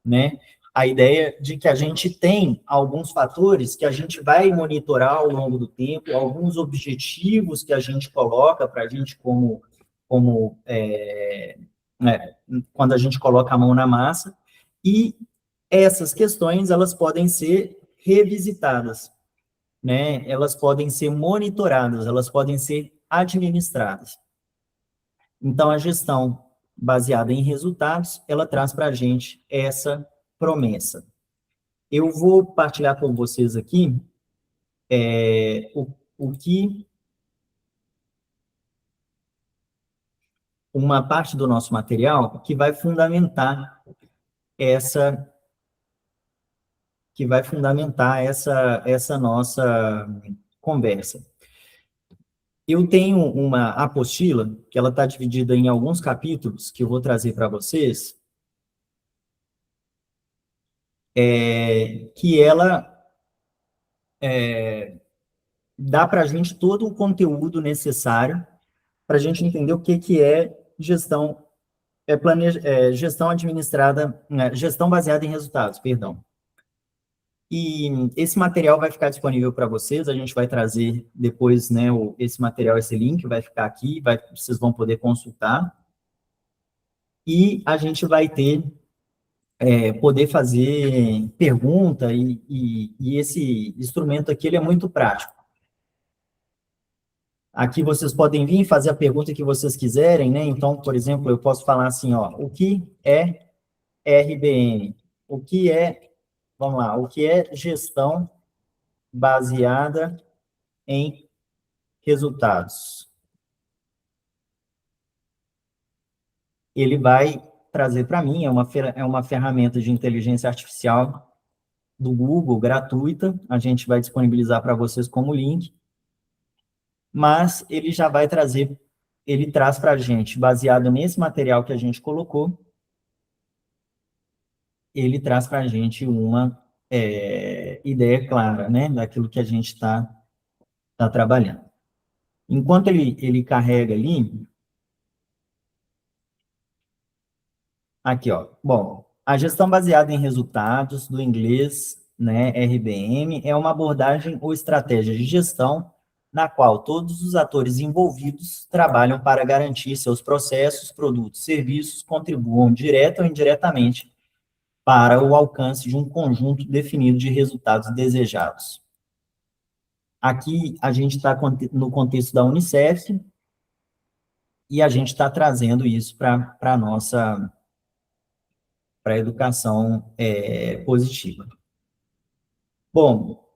né? A ideia de que a gente tem alguns fatores que a gente vai monitorar ao longo do tempo, alguns objetivos que a gente coloca para a gente né, quando a gente coloca a mão na massa, e essas questões, elas podem ser revisitadas, né? Elas podem ser monitoradas, elas podem ser administradas. Então, a gestão baseada em resultados, ela traz para a gente essa promessa. Eu vou partilhar com vocês aqui o que uma parte do nosso material que vai fundamentar essa nossa conversa. Eu tenho uma apostila, que ela está dividida em alguns capítulos, que eu vou trazer para vocês, que ela dá para a gente todo o conteúdo necessário para a gente entender o que é gestão, gestão administrada, gestão baseada em resultados, perdão. E esse material vai ficar disponível para vocês, a gente vai trazer depois, né, esse material, esse link vai ficar aqui, vocês vão poder consultar, e a gente vai poder fazer pergunta, e esse instrumento aqui, ele é muito prático. Aqui vocês podem vir fazer a pergunta que vocês quiserem, né? Então, por exemplo, eu posso falar assim, ó, o que é RBN? Vamos lá, o que é gestão baseada em resultados? Ele vai trazer para mim, é uma ferramenta de inteligência artificial do Google, gratuita, a gente vai disponibilizar para vocês como link, mas ele já vai trazer, ele traz para a gente, baseado nesse material que a gente colocou, ele traz para a gente uma ideia clara, né, daquilo que a gente está trabalhando. Enquanto ele carrega ali, aqui, ó, bom, a gestão baseada em resultados, do inglês, né, RBM, é uma abordagem ou estratégia de gestão na qual todos os atores envolvidos trabalham para garantir seus processos, produtos, serviços, contribuam direta ou indiretamente para o alcance de um conjunto definido de resultados desejados. Aqui, a gente está no contexto da Unicef, e a gente está trazendo isso para a educação positiva. Bom,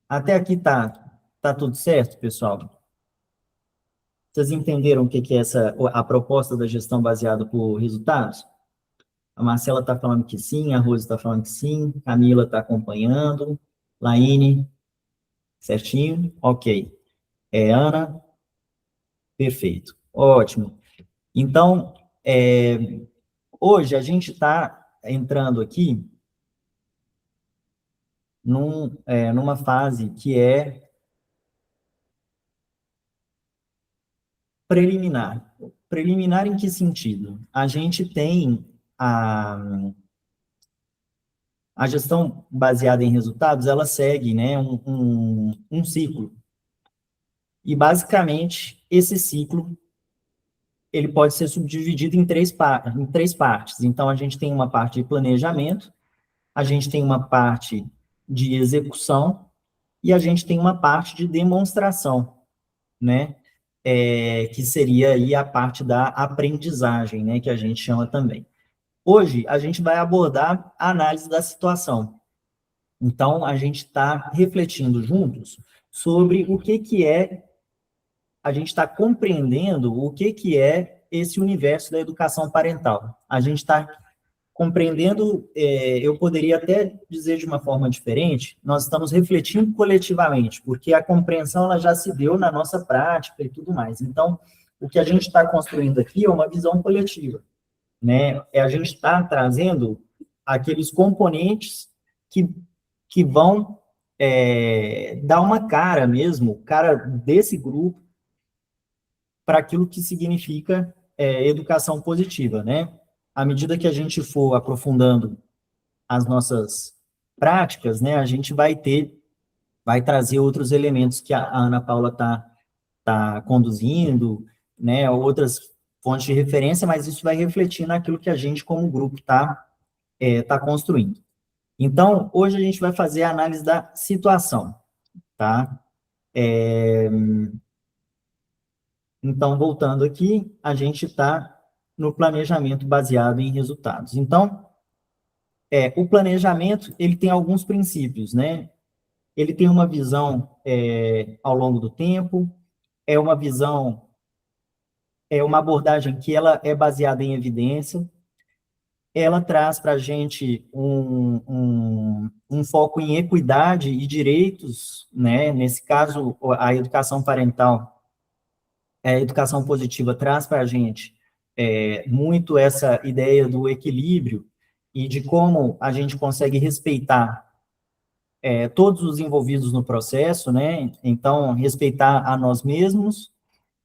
até aqui tá tudo certo, pessoal? Vocês entenderam o que é a proposta da gestão baseada por resultados? A Marcela está falando que sim, a Rose está falando que sim, Camila está acompanhando, Laine, certinho? Ok. Ana, perfeito. Ótimo. Então, hoje a gente está entrando aqui numa fase que é preliminar. Preliminar em que sentido? A gente tem a gestão baseada em resultados, ela segue, né, um ciclo. E, basicamente, esse ciclo ele pode ser subdividido em três partes. Então, a gente tem uma parte de planejamento, a gente tem uma parte de execução e a gente tem uma parte de demonstração, né? Que seria aí a parte da aprendizagem, né? Que a gente chama também. Hoje, a gente vai abordar a análise da situação. Então, a gente está refletindo juntos sobre o que é, a gente está compreendendo o que é esse universo da educação parental. A gente está compreendendo, eu poderia até dizer de uma forma diferente, nós estamos refletindo coletivamente, porque a compreensão ela já se deu na nossa prática e tudo mais. Então, o que a gente está construindo aqui é uma visão coletiva, né? A gente está trazendo aqueles componentes que vão dar uma cara mesmo, cara desse grupo, para aquilo que significa educação positiva, né? À medida que a gente for aprofundando as nossas práticas, né, a gente vai trazer outros elementos que a Ana Paula tá conduzindo, né, outras fontes de referência, mas isso vai refletir naquilo que a gente, como grupo, tá construindo. Então, hoje a gente vai fazer a análise da situação, tá? Então, voltando aqui, a gente está no planejamento baseado em resultados. Então, o planejamento, ele tem alguns princípios, né? Ele tem uma visão ao longo do tempo, é uma visão, é uma abordagem que ela é baseada em evidência, ela traz para a gente um foco em equidade e direitos, né? Nesse caso, a educação parental, a educação positiva traz para a gente muito essa ideia do equilíbrio e de como a gente consegue respeitar todos os envolvidos no processo, né? Então, respeitar a nós mesmos,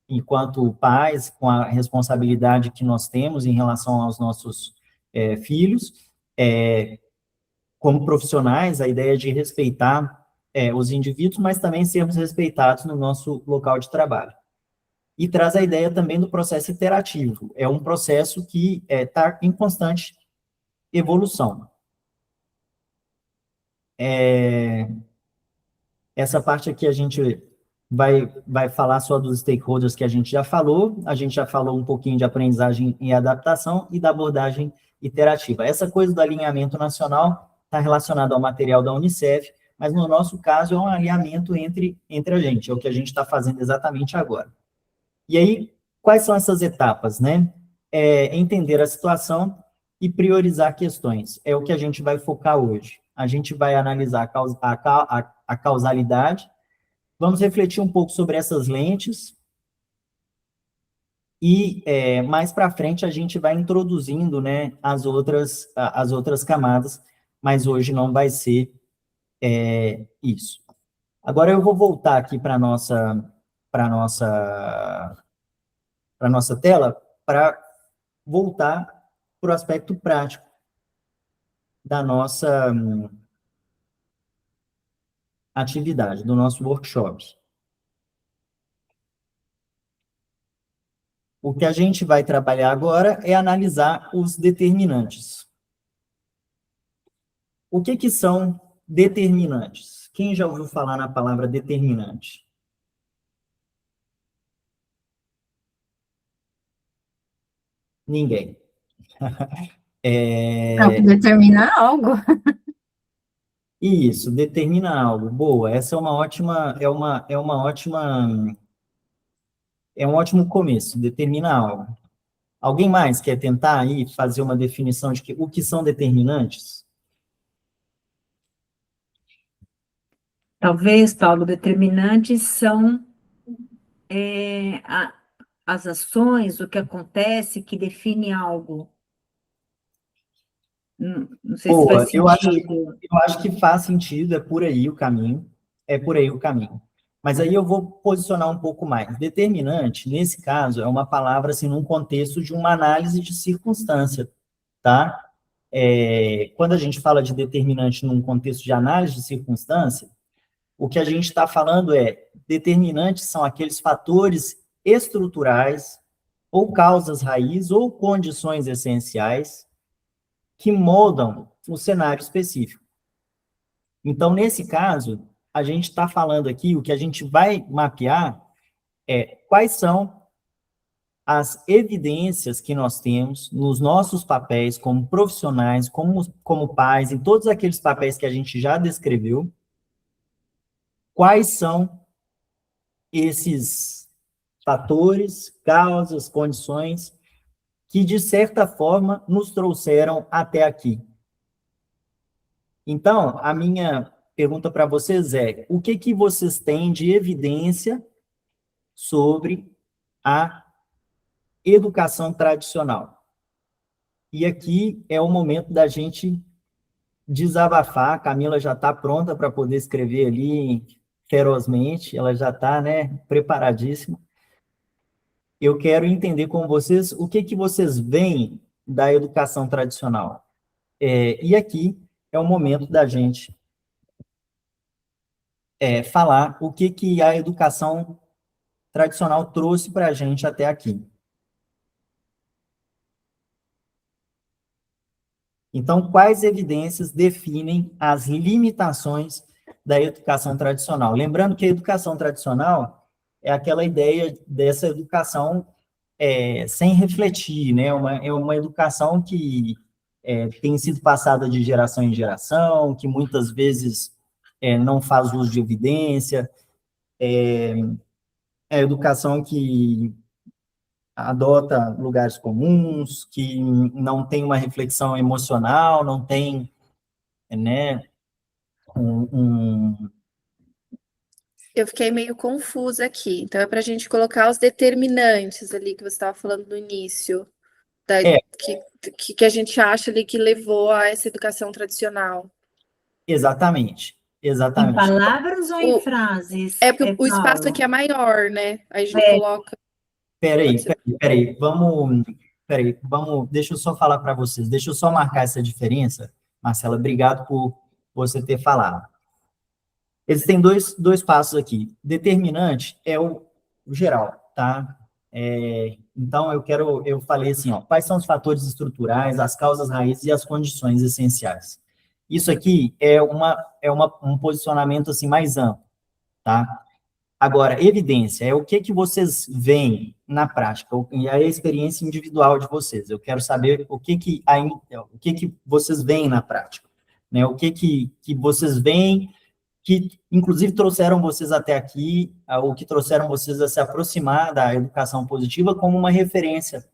enquanto pais, com a responsabilidade que nós temos em relação aos nossos filhos, como profissionais, a ideia de respeitar os indivíduos, mas também sermos respeitados no nosso local de trabalho. E traz a ideia também do processo iterativo. É um processo que está em constante evolução. Essa parte aqui a gente vai falar só dos stakeholders que a gente já falou um pouquinho de aprendizagem e adaptação e da abordagem iterativa. Essa coisa do alinhamento nacional está relacionada ao material da Unicef, mas no nosso caso é um alinhamento entre a gente, é o que a gente está fazendo exatamente agora. E aí, quais são essas etapas, né? Entender a situação e priorizar questões. É o que a gente vai focar hoje. A gente vai analisar a causalidade, vamos refletir um pouco sobre essas lentes, e mais para frente a gente vai introduzindo, né, as outras camadas, mas hoje não vai ser isso. Agora eu vou voltar aqui para a nossa tela, para voltar para o aspecto prático da nossa atividade, do nosso workshop. O que a gente vai trabalhar agora é analisar os determinantes. O que são determinantes? Quem já ouviu falar na palavra determinante? Ninguém. Determinar algo. Isso, determina algo. Boa, essa é um ótimo começo, determina algo. Alguém mais quer tentar aí fazer uma definição de o que são determinantes? Talvez, Paulo, determinantes são as ações, o que acontece que define algo. Não sei se Boa, faz eu acho, sentido. eu acho que faz sentido, é por aí o caminho, é por aí o caminho. Mas aí eu vou posicionar um pouco mais. Determinante, nesse caso, é uma palavra assim, num contexto de uma análise de circunstância, tá? Quando a gente fala de determinante num contexto de análise de circunstância, o que a gente está falando é determinantes são aqueles fatores estruturais ou causas raiz ou condições essenciais que moldam o cenário específico. Então, nesse caso, a gente está falando aqui, o que a gente vai mapear é quais são as evidências que nós temos nos nossos papéis como profissionais, como pais, em todos aqueles papéis que a gente já descreveu, quais são esses fatores, causas, condições que, de certa forma, nos trouxeram até aqui. Então, a minha pergunta para vocês é: o que vocês têm de evidência sobre a educação tradicional? E aqui é o momento da gente desabafar. A Camila já está pronta para poder escrever ali ferozmente, ela já está, né, preparadíssima. Eu quero entender com vocês o que vocês veem da educação tradicional. E aqui é o momento da gente falar o que a educação tradicional trouxe para a gente até aqui. Então, quais evidências definem as limitações da educação tradicional? Lembrando que a educação tradicional é aquela ideia dessa educação sem refletir, né? É uma educação que tem sido passada de geração em geração, que muitas vezes não faz uso de evidência, é a educação que adota lugares comuns, que não tem uma reflexão emocional, não tem, né, um... Eu fiquei meio confusa aqui. Então, é para a gente colocar os determinantes ali que você estava falando no início, da, É, que a gente acha ali que levou a essa educação tradicional. exatamente, Em exatamente. palavras ou em O, frases, é porque o espaço aqui Paulo? é maior, né? Aí a gente É, coloca. Pode Peraí, ser. vamos, deixa eu só falar para vocês, deixa eu só marcar essa diferença, Marcela, obrigado por você ter falado. Existem dois passos aqui. Determinante é o geral, tá? Então, eu falei assim, ó, quais são os fatores estruturais, as causas raízes e as condições essenciais. Isso aqui um posicionamento assim mais amplo, tá? Agora, evidência é o que vocês veem na prática, e a experiência individual de vocês. Eu quero saber o que vocês veem na prática, né? O que vocês veem que, inclusive, trouxeram vocês até aqui, o que trouxeram vocês a se aproximar da educação positiva como uma referência,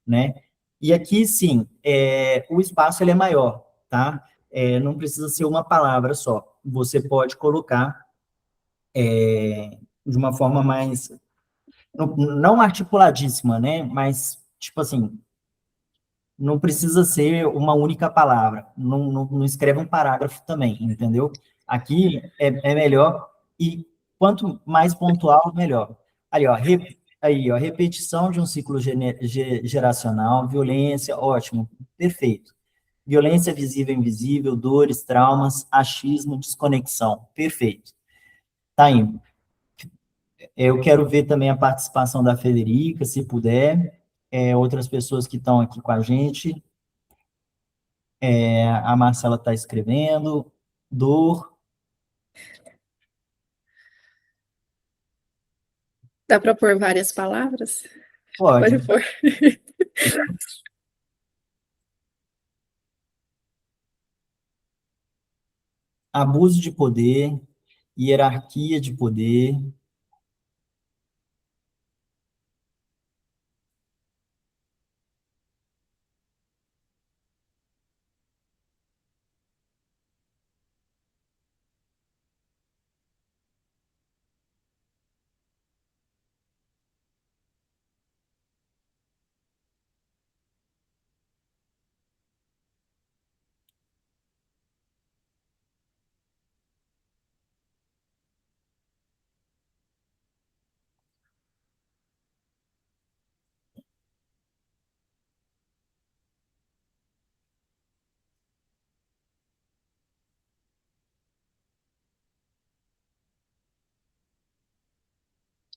né? E aqui, sim, o espaço ele é maior, tá? Não precisa ser uma palavra só. Você pode colocar de uma forma mais, não articuladíssima, né? Mas, tipo assim, não precisa ser uma única palavra. Não escreve um parágrafo também, entendeu? Aqui é melhor e quanto mais pontual, melhor. Ó, repetição de um ciclo geracional, violência, ótimo, perfeito. Violência visível e invisível, dores, traumas, achismo, desconexão, perfeito. Tá indo. Eu quero ver também a participação da Federica, se puder, outras pessoas que estão aqui com a gente. A Marcela está escrevendo. Dor, Dá para pôr várias palavras? pode. Pode pôr. Abuso de poder, hierarquia de poder,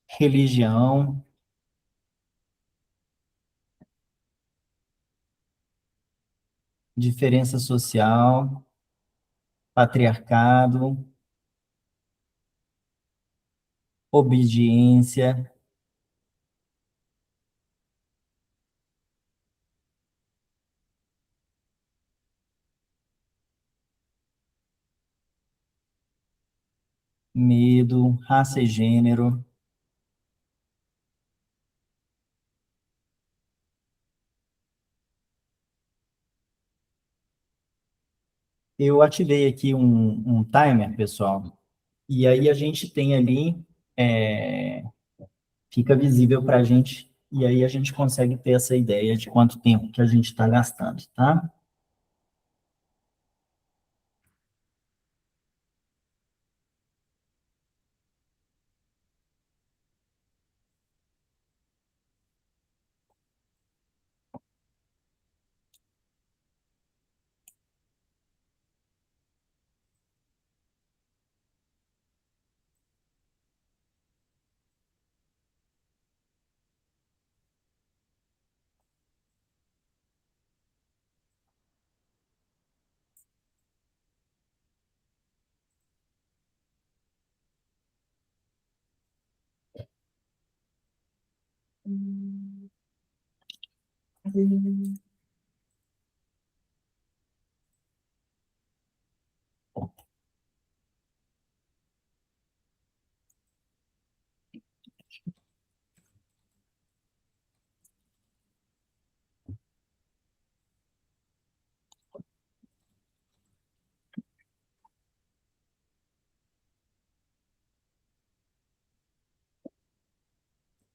religião, diferença social, patriarcado, obediência, medo, raça e gênero. Eu ativei aqui um timer, pessoal, e aí a gente tem ali, fica visível para a gente, e aí a gente consegue ter essa ideia de quanto tempo que a gente está gastando, tá?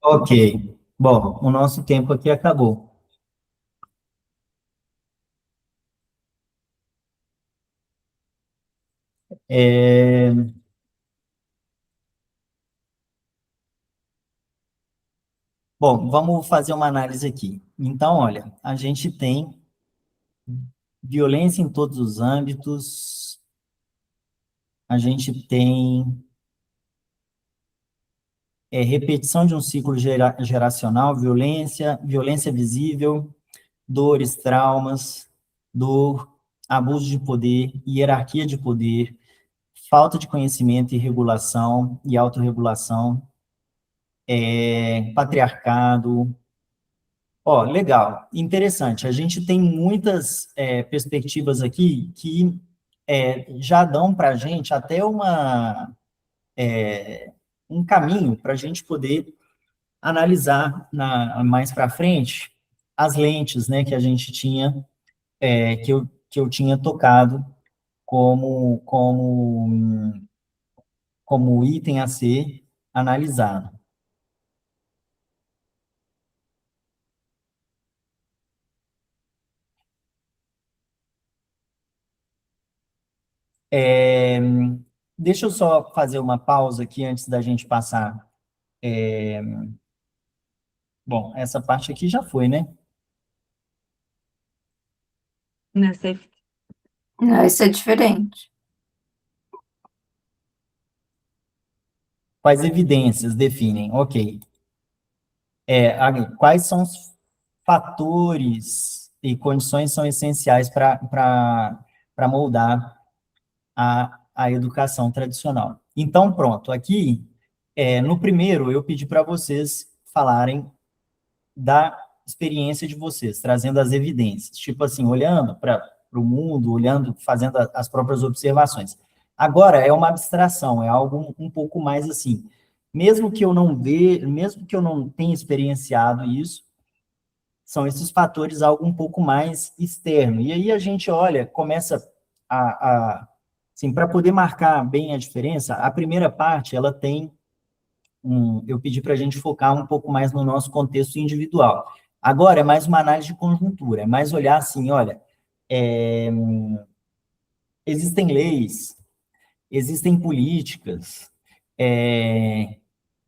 Ok. Bom, o nosso tempo aqui acabou. É, Bom, vamos fazer uma análise aqui. Então, olha, a gente tem violência em todos os âmbitos, a gente tem repetição de um ciclo geracional, violência visível, dores, traumas, dor, abuso de poder, hierarquia de poder, falta de conhecimento e regulação e autorregulação, patriarcado. Ó, legal, interessante. A gente tem muitas perspectivas aqui que já dão para a gente até um caminho para a gente poder analisar mais para frente as lentes, né, que a gente tinha, que eu tinha tocado como item a ser analisado. É, Deixa eu só fazer uma pausa aqui antes da gente passar. Bom, essa parte aqui já foi, né? Não, isso é diferente. Quais evidências definem? Ok. Quais são os fatores e condições são essenciais para moldar a educação tradicional? Então, pronto, aqui, no primeiro, eu pedi para vocês falarem da experiência de vocês, trazendo as evidências, tipo assim, olhando para o mundo, olhando, fazendo as próprias observações. Agora, é uma abstração, é algo um pouco mais assim, mesmo que eu não tenha experienciado isso, são esses fatores algo um pouco mais externo. E aí a gente olha, começa assim, para poder marcar bem a diferença, a primeira parte, ela tem eu pedi para a gente focar um pouco mais no nosso contexto individual. Agora é mais uma análise de conjuntura, é mais olhar assim, olha, é, existem leis, existem políticas,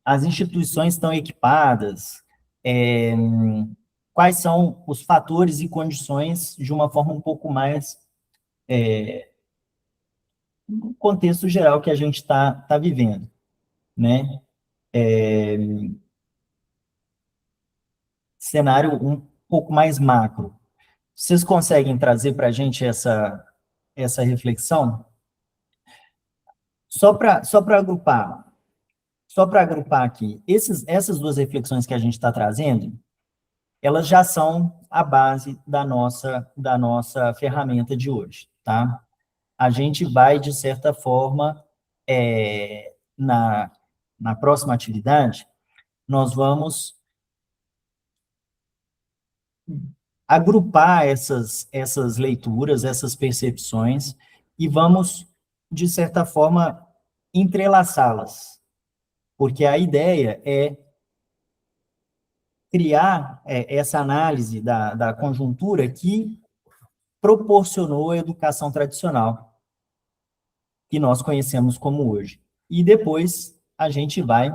as instituições estão equipadas, é, quais são os fatores e condições de uma forma um pouco mais no contexto geral que a gente está vivendo, né? cenário um pouco mais macro. Vocês conseguem trazer para a gente essa reflexão? Só para agrupar aqui, essas duas reflexões que a gente está trazendo, elas já são a base da nossa ferramenta de hoje, tá? A gente vai, de certa forma, na próxima atividade, nós vamos agrupar essas leituras, essas percepções, e vamos, de certa forma, entrelaçá-las. Porque a ideia é criar essa análise da conjuntura que proporcionou a educação tradicional, que nós conhecemos como hoje. E depois a gente vai...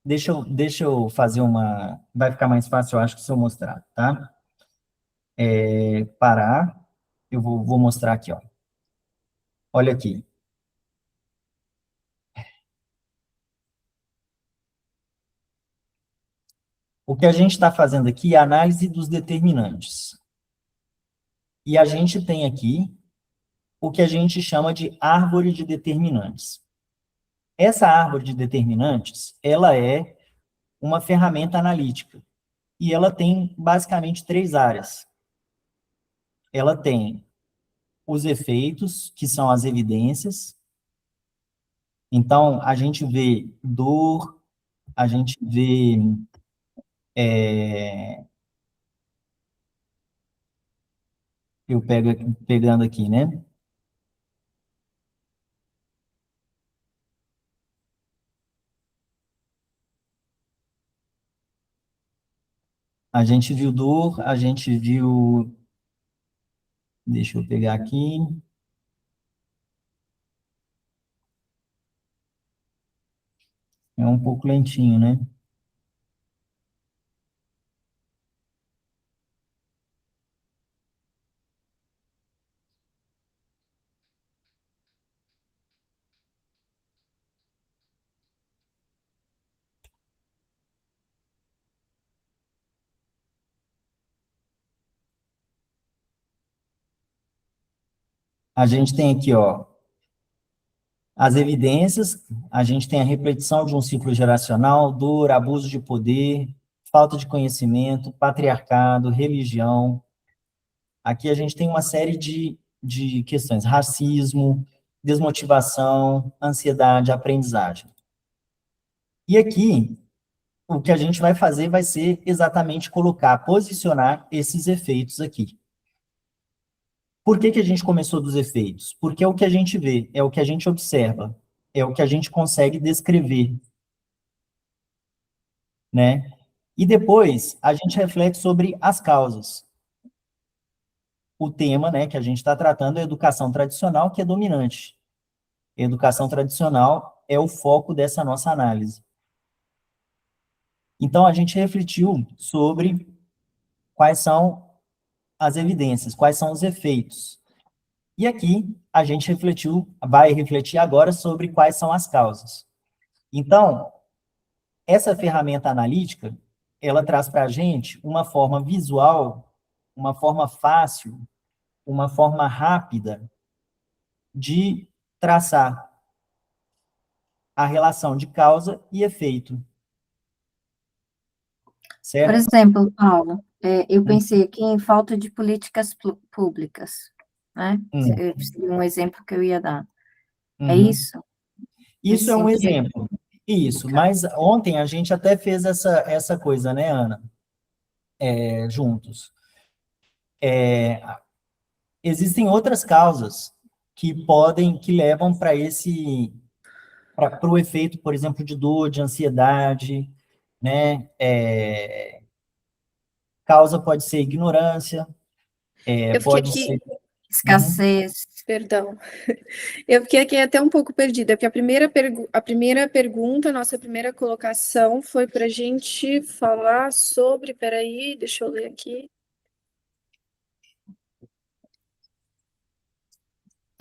Deixa eu fazer uma... Vai ficar mais fácil, eu acho, que se eu mostrar, tá? Parar. Eu vou mostrar aqui, ó. Olha aqui. O que a gente está fazendo aqui é a análise dos determinantes. E a gente tem aqui o que a gente chama de árvore de determinantes. Essa árvore de determinantes, ela é uma ferramenta analítica. E ela tem, basicamente, 3 áreas. Ela tem os efeitos, que são as evidências. Então, a gente vê dor, a gente vê... eu pegando aqui, né? A gente viu dor, a gente viu... Deixa eu pegar aqui. É um pouco lentinho, né? A gente tem aqui, ó, as evidências, a gente tem a repetição de um ciclo geracional, dor, abuso de poder, falta de conhecimento, patriarcado, religião. Aqui a gente tem uma série de questões, racismo, desmotivação, ansiedade, aprendizagem. E aqui, o que a gente vai fazer vai ser exatamente posicionar esses efeitos aqui. Por que a gente começou dos efeitos? Porque é o que a gente vê, é o que a gente observa, é o que a gente consegue descrever, né? E depois, a gente reflete sobre as causas. O tema, né, que a gente está tratando é a educação tradicional, que é dominante. A educação tradicional é o foco dessa nossa análise. Então, a gente refletiu sobre quais são as evidências, quais são os efeitos. E aqui, a gente vai refletir agora sobre quais são as causas. Então, essa ferramenta analítica, ela traz para a gente uma forma visual, uma forma fácil, uma forma rápida de traçar a relação de causa e efeito. Por Certo? exemplo, Paulo, eu pensei aqui em falta de políticas públicas, né? Seria um exemplo que eu ia dar. É isso? Isso é um Nesse sentido? exemplo. Isso, mas ontem a gente até fez essa coisa, né, Ana? Juntos. Existem outras causas que levam para o efeito, por exemplo, de dor, de ansiedade, né? Causa pode ser ignorância, Eu fiquei pode aqui, ser... Escassez. perdão, eu fiquei aqui até um pouco perdida, porque a primeira pergunta, nossa primeira colocação foi para a gente falar sobre, peraí, deixa eu ler aqui.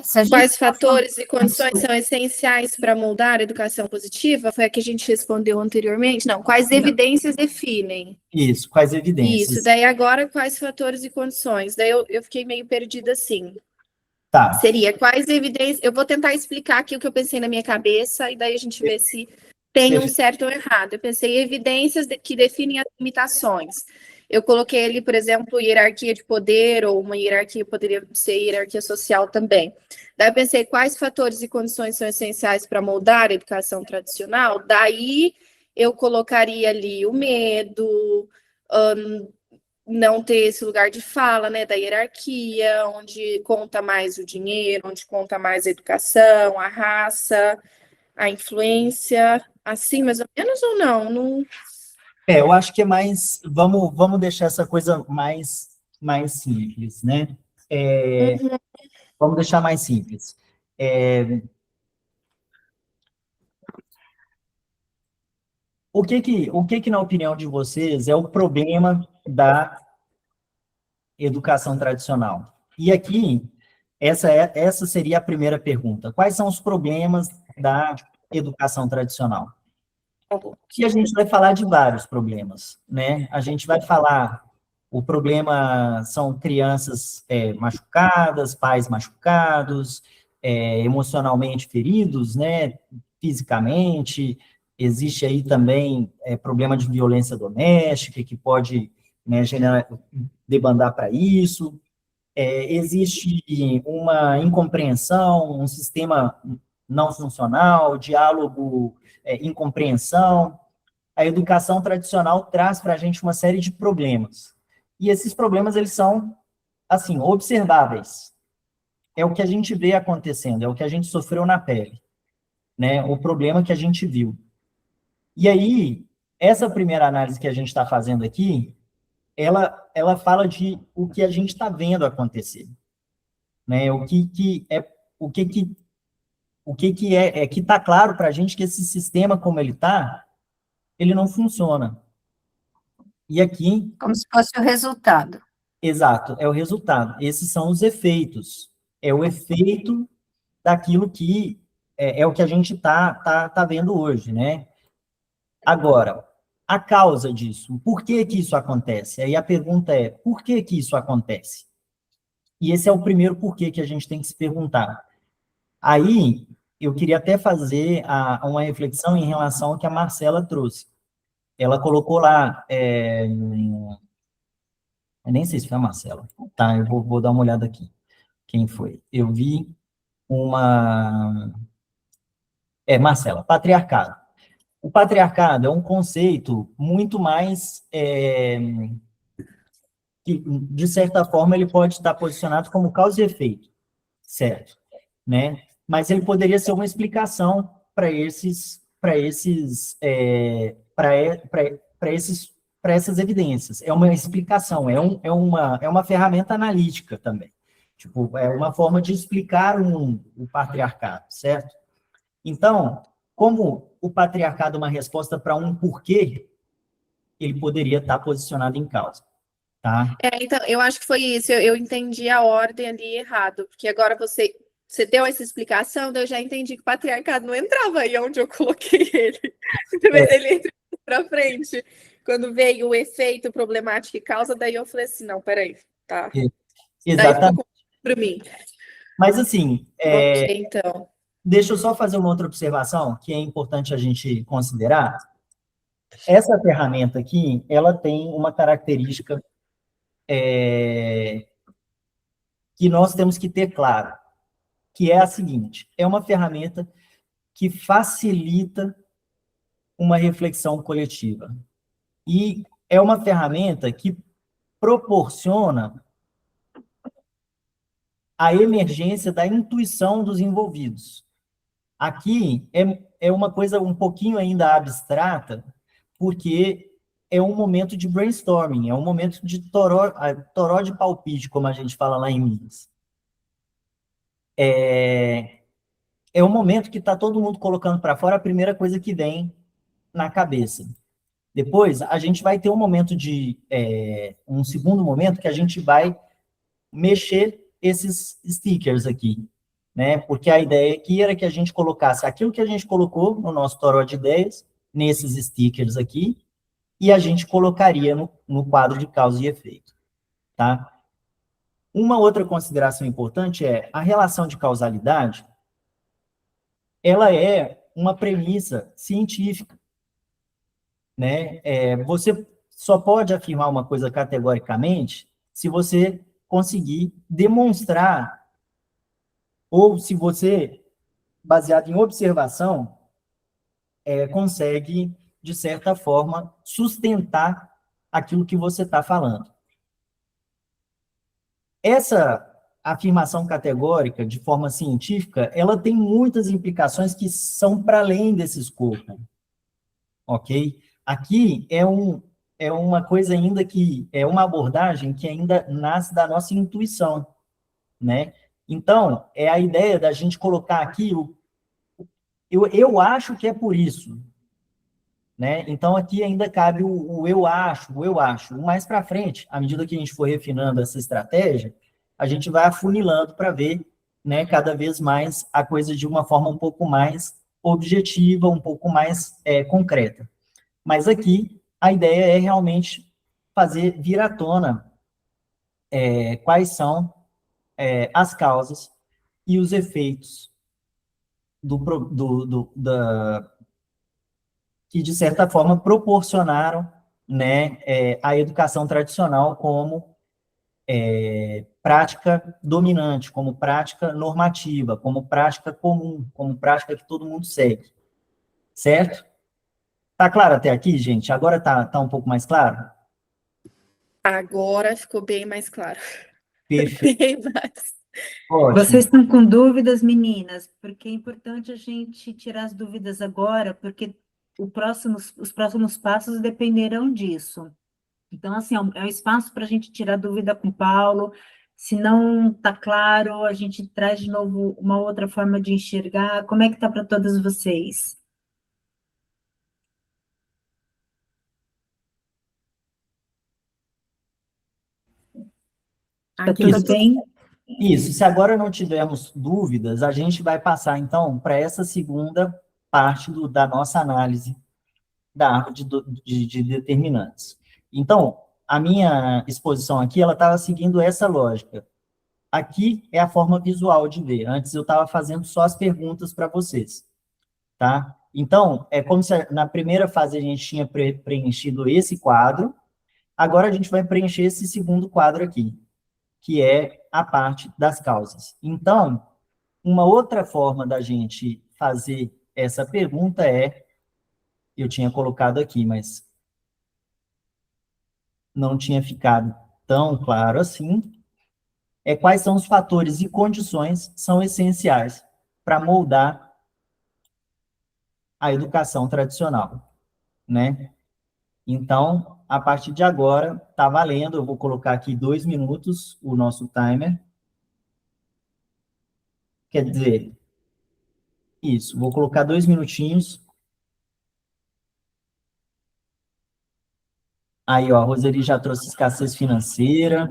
Se a gente Quais for fatores e condições são essenciais para moldar a educação positiva? Foi a que a gente respondeu anteriormente? Não, quais evidências definem? Isso, quais Isso, evidências? daí agora quais fatores e condições? Daí eu fiquei meio perdida assim. Tá, Seria quais evidências. Eu vou tentar explicar aqui o que eu pensei na minha cabeça, e daí a gente vê se tem um certo ou errado. Eu pensei evidências que definem as limitações. Eu coloquei ali, por exemplo, hierarquia de poder, ou uma hierarquia, poderia ser hierarquia social também. Daí eu pensei quais fatores e condições são essenciais para moldar a educação tradicional. Daí eu colocaria ali o medo, não ter esse lugar de fala, né, da hierarquia, onde conta mais o dinheiro, onde conta mais a educação, a raça, a influência, assim mais ou menos ou não? Não... eu acho que é mais, vamos deixar essa coisa mais simples, né? Uhum. Vamos deixar mais simples. O que que, na opinião de vocês, é o problema da educação tradicional? E aqui, essa seria a primeira pergunta. Quais são os problemas da educação tradicional? E a gente vai falar de vários problemas, né? A gente vai falar, o problema são crianças machucadas, pais machucados, emocionalmente feridos, né? Fisicamente, existe aí também problema de violência doméstica, que pode, né, debandar para isso. Existe uma incompreensão, um sistema não funcional, diálogo, incompreensão. A educação tradicional traz para a gente uma série de problemas. E esses problemas, eles são, assim, observáveis. É o que a gente vê acontecendo, é o que a gente sofreu na pele, né? O problema que a gente viu. E aí, essa primeira análise que a gente está fazendo aqui, ela fala de o que a gente está vendo acontecer, né? O que que está claro para a gente que esse sistema como ele está, ele não funciona. E aqui, como se fosse o resultado. exato, é o resultado. Esses são os efeitos. É o efeito daquilo que é o que a gente tá vendo hoje, né? Agora, a causa disso, por que que isso acontece? Aí a pergunta é, por que que isso acontece? E esse é o primeiro porquê que a gente tem que se perguntar. Aí, eu queria até fazer uma reflexão em relação ao que a Marcela trouxe. Ela colocou lá, eu nem sei se foi a Marcela, tá? Eu vou dar uma olhada aqui. Quem foi? Eu vi uma... Marcela, patriarcado. O patriarcado é um conceito muito mais... que, de certa forma, ele pode estar posicionado como causa e efeito, certo? Né? Mas ele poderia ser uma explicação para essas evidências. É uma explicação, é uma ferramenta analítica também. Tipo, é uma forma de explicar o patriarcado, certo? Então, como o patriarcado é uma resposta para um porquê, ele poderia estar posicionado em causa, tá? Então, eu acho que foi isso. Eu entendi a ordem ali errado, porque agora você deu essa explicação, daí eu já entendi que o patriarcado não entrava aí onde eu coloquei ele. Mas ele entra para frente. Quando veio o efeito problemático e causa, daí eu falei assim, não, peraí, tá. Daí ficou Exatamente. para mim. Mas, assim, Ok, então. deixa eu só fazer uma outra observação que é importante a gente considerar. Essa ferramenta aqui, ela tem uma característica que nós temos que ter claro, que é a seguinte: é uma ferramenta que facilita uma reflexão coletiva. E é uma ferramenta que proporciona a emergência da intuição dos envolvidos. Aqui é uma coisa um pouquinho ainda abstrata, porque é um momento de brainstorming, é um momento de toró de palpite, como a gente fala lá em Minas. É um momento que está todo mundo colocando para fora a primeira coisa que vem na cabeça. Depois, a gente vai ter um segundo momento que a gente vai mexer esses stickers aqui, né? Porque a ideia aqui era que a gente colocasse aquilo que a gente colocou no nosso toró de ideias, nesses stickers aqui, e a gente colocaria no quadro de causa e efeito, tá? Uma outra consideração importante é a relação de causalidade, ela é uma premissa científica, né? Você só pode afirmar uma coisa categoricamente se você conseguir demonstrar, ou se você, baseado em observação, consegue, de certa forma, sustentar aquilo que você está falando. Essa afirmação categórica, de forma científica, ela tem muitas implicações que são para além desse escopo, ok? Aqui é uma coisa ainda que, é uma abordagem que ainda nasce da nossa intuição, né? Então, é a ideia da gente colocar aqui, eu acho que é por isso, né? Então, aqui ainda cabe o eu acho, o eu acho. Mais para frente, à medida que a gente for refinando essa estratégia, a gente vai afunilando para ver, né, cada vez mais a coisa de uma forma um pouco mais objetiva, um pouco mais concreta. Mas aqui, a ideia é realmente fazer vir à tona quais são as causas e os efeitos que, de certa forma, proporcionaram, né, a educação tradicional como prática dominante, como prática normativa, como prática comum, como prática que todo mundo segue, certo? Tá claro até aqui, gente? Agora tá um pouco mais claro? Agora ficou bem mais claro. Perfeito, Bem mais. ótimo. Vocês estão com dúvidas, meninas? Porque é importante a gente tirar as dúvidas agora, porque os próximos passos dependerão disso. Então, assim, é um espaço para a gente tirar dúvida com o Paulo. Se não está claro, a gente traz de novo uma outra forma de enxergar. Como é que está para todas vocês? Está Aqui tá tudo bem? Isso, se agora não tivermos dúvidas, a gente vai passar, então, para essa segunda parte da nossa análise da árvore de determinantes. Então, a minha exposição aqui, ela estava seguindo essa lógica. Aqui é a forma visual de ver. Antes eu estava fazendo só as perguntas para vocês, tá? Então, é como se na primeira fase a gente tinha preenchido esse quadro, agora a gente vai preencher esse segundo quadro aqui, que é a parte das causas. Então, uma outra forma da gente fazer essa pergunta eu tinha colocado aqui, mas não tinha ficado tão claro assim, quais são os fatores e condições que são essenciais para moldar a educação tradicional, né? Então, a partir de agora, está valendo, eu vou colocar aqui 2 minutos, o nosso timer. Quer dizer, isso, vou colocar 2 minutinhos. Aí, ó, a Roseli já trouxe escassez financeira.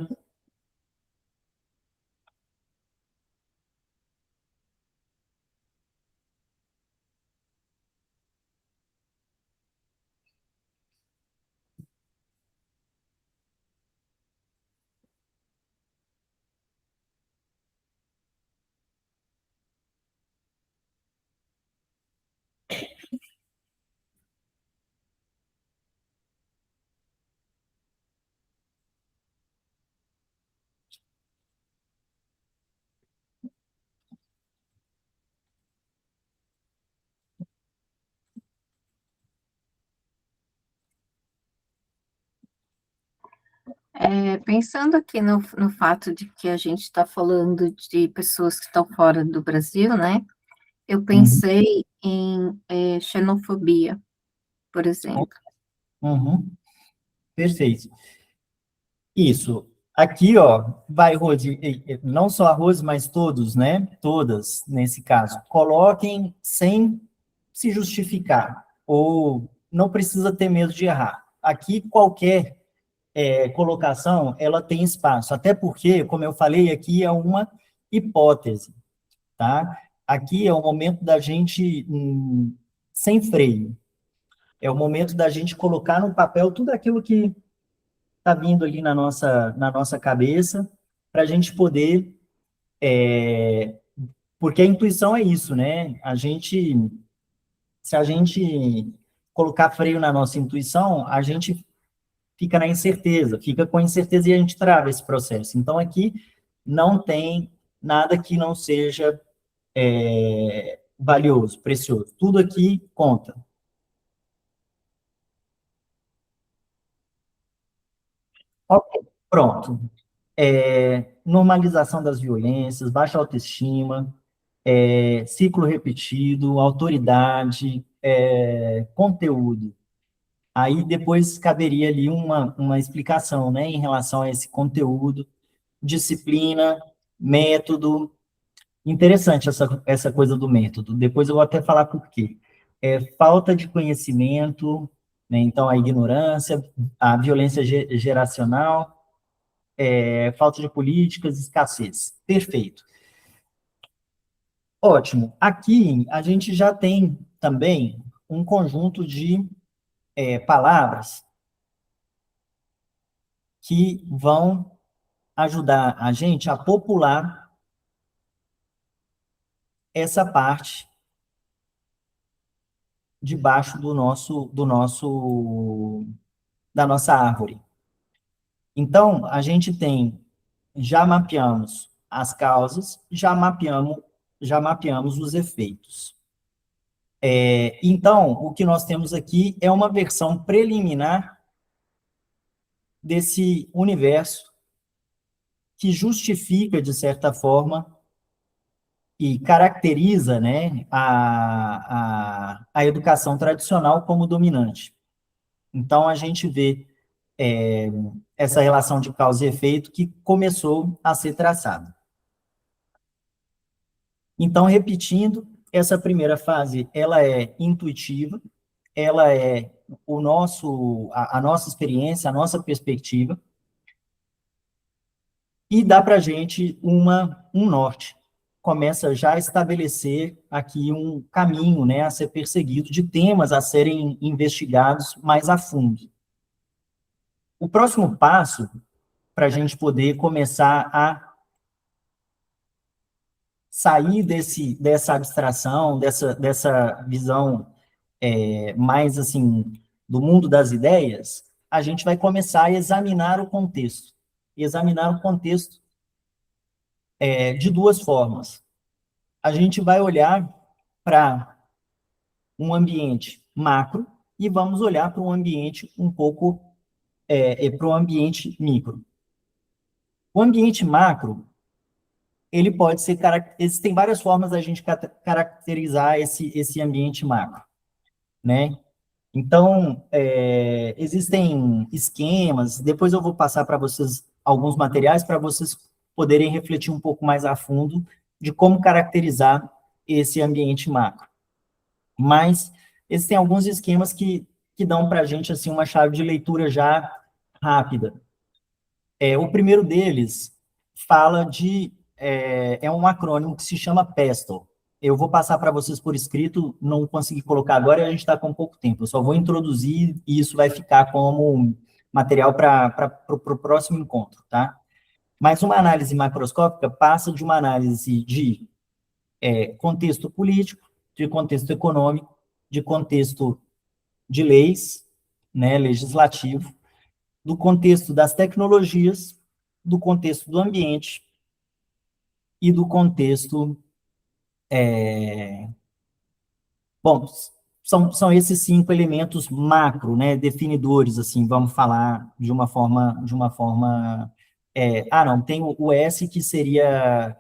Pensando aqui no fato de que a gente está falando de pessoas que estão fora do Brasil, né? Eu pensei em xenofobia, por exemplo. Uhum, perfeito. Isso. Aqui, ó, vai, Rose, não só a Rose, mas todos, né? Todas, nesse caso. Coloquem sem se justificar, ou não precisa ter medo de errar. Aqui, qualquer colocação, ela tem espaço, até porque, como eu falei, aqui é uma hipótese, tá? Aqui é o momento da gente, sem freio, é o momento da gente colocar no papel tudo aquilo que está vindo ali na nossa cabeça, para a gente poder, porque a intuição é isso, né? Se a gente colocar freio na nossa intuição, a gente fica na incerteza, fica com incerteza e a gente trava esse processo. Então, aqui não tem nada que não seja valioso, precioso. Tudo aqui conta. Ok, pronto. Normalização das violências, baixa autoestima, ciclo repetido, autoridade, conteúdo. Aí depois caberia ali uma explicação, né, em relação a esse conteúdo, disciplina, método. Interessante essa coisa do método. Depois eu vou até falar por quê. Falta de conhecimento, né, então a ignorância, a violência geracional, falta de políticas, escassez. Perfeito. Ótimo. Aqui a gente já tem também um conjunto de palavras que vão ajudar a gente a popular essa parte debaixo da nossa árvore. Então, a gente já mapeamos as causas, já mapeamos os efeitos. Então, o que nós temos aqui é uma versão preliminar desse universo que justifica, de certa forma, e caracteriza, né, a educação tradicional como dominante. Então, a gente vê essa relação de causa e efeito que começou a ser traçada. Então, repetindo, essa primeira fase, ela é intuitiva, ela é a nossa experiência, a nossa perspectiva, e dá para a gente um norte. Começa já a estabelecer aqui um caminho, né, a ser perseguido, de temas a serem investigados mais a fundo. O próximo passo, para a gente poder começar a sair dessa abstração, dessa visão mais, assim, do mundo das ideias, a gente vai começar a examinar o contexto. Examinar o contexto de duas formas. A gente vai olhar para um ambiente macro e vamos olhar para um ambiente para um ambiente micro. O ambiente macro, ele pode ser, existem várias formas da gente caracterizar esse ambiente macro, né? Então, existem esquemas, depois eu vou passar para vocês alguns materiais para vocês poderem refletir um pouco mais a fundo de como caracterizar esse ambiente macro. Mas existem alguns esquemas que dão para a gente assim, uma chave de leitura já rápida. O primeiro deles fala é um acrônimo que se chama PESTEL. Eu vou passar para vocês por escrito, não consegui colocar agora, e a gente está com pouco tempo. Eu só vou introduzir e isso vai ficar como material para o próximo encontro, tá? Mas uma análise macroscópica passa de uma análise de contexto político, de contexto econômico, de contexto de leis, né, legislativo, do contexto das tecnologias, do contexto do ambiente e do contexto... bom, são esses 5 elementos macro, né, definidores, assim, vamos falar de uma forma... não, tem o S que seria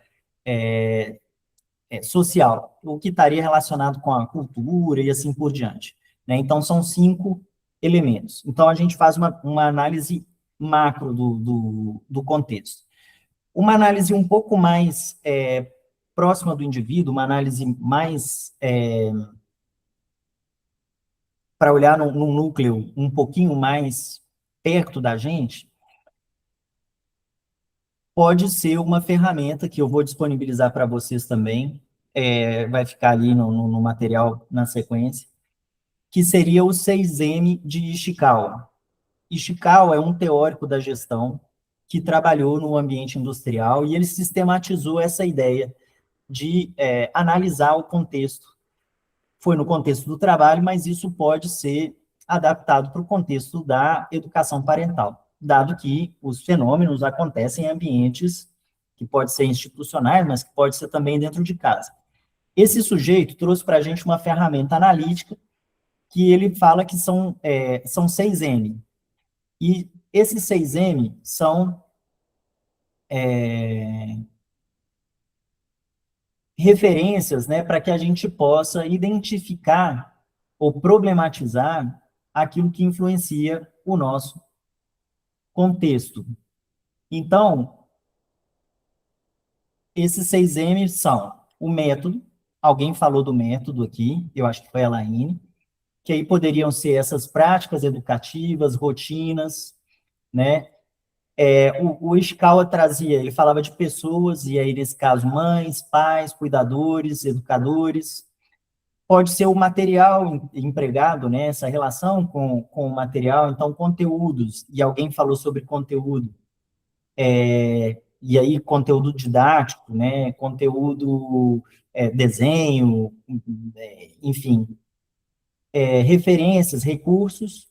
social, o que estaria relacionado com a cultura e assim por diante, né? Então, são 5 elementos. Então, a gente faz uma análise macro do contexto. Uma análise um pouco mais próxima do indivíduo, uma análise mais para olhar num núcleo um pouquinho mais perto da gente, pode ser uma ferramenta que eu vou disponibilizar para vocês também, vai ficar ali no material na sequência, que seria o 6M de Ishikawa. Ishikawa é um teórico da gestão que trabalhou no ambiente industrial e ele sistematizou essa ideia de analisar o contexto. Foi no contexto do trabalho, mas isso pode ser adaptado para o contexto da educação parental, dado que os fenômenos acontecem em ambientes que podem ser institucionais, mas que pode ser também dentro de casa. Esse sujeito trouxe para a gente uma ferramenta analítica que ele fala que são 6M. E esses 6M são referências, né, para que a gente possa identificar ou problematizar aquilo que influencia o nosso contexto. Então, esses 6M são o método, alguém falou do método aqui, eu acho que foi a Laine, que aí poderiam ser essas práticas educativas, rotinas, né? O Ishikawa trazia, ele falava de pessoas, e aí nesse caso mães, pais, cuidadores, educadores. Pode ser o material empregado, né? Essa relação com o material, então conteúdos, e alguém falou sobre conteúdo, e aí conteúdo didático, né? Conteúdo, desenho, enfim, referências, recursos.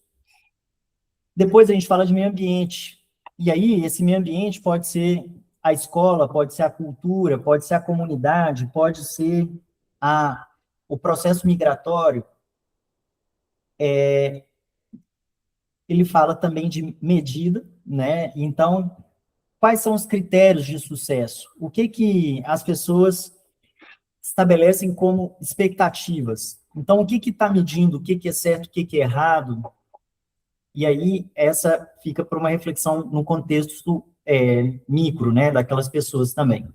Depois a gente fala de meio ambiente. E aí, esse meio ambiente pode ser a escola, pode ser a cultura, pode ser a comunidade, pode ser o processo migratório. Ele fala também de medida, né? Então, quais são os critérios de sucesso? O que as pessoas estabelecem como expectativas? Então, o que está medindo, o que é certo, o que é errado? E aí, essa fica para uma reflexão no contexto micro, né, daquelas pessoas também.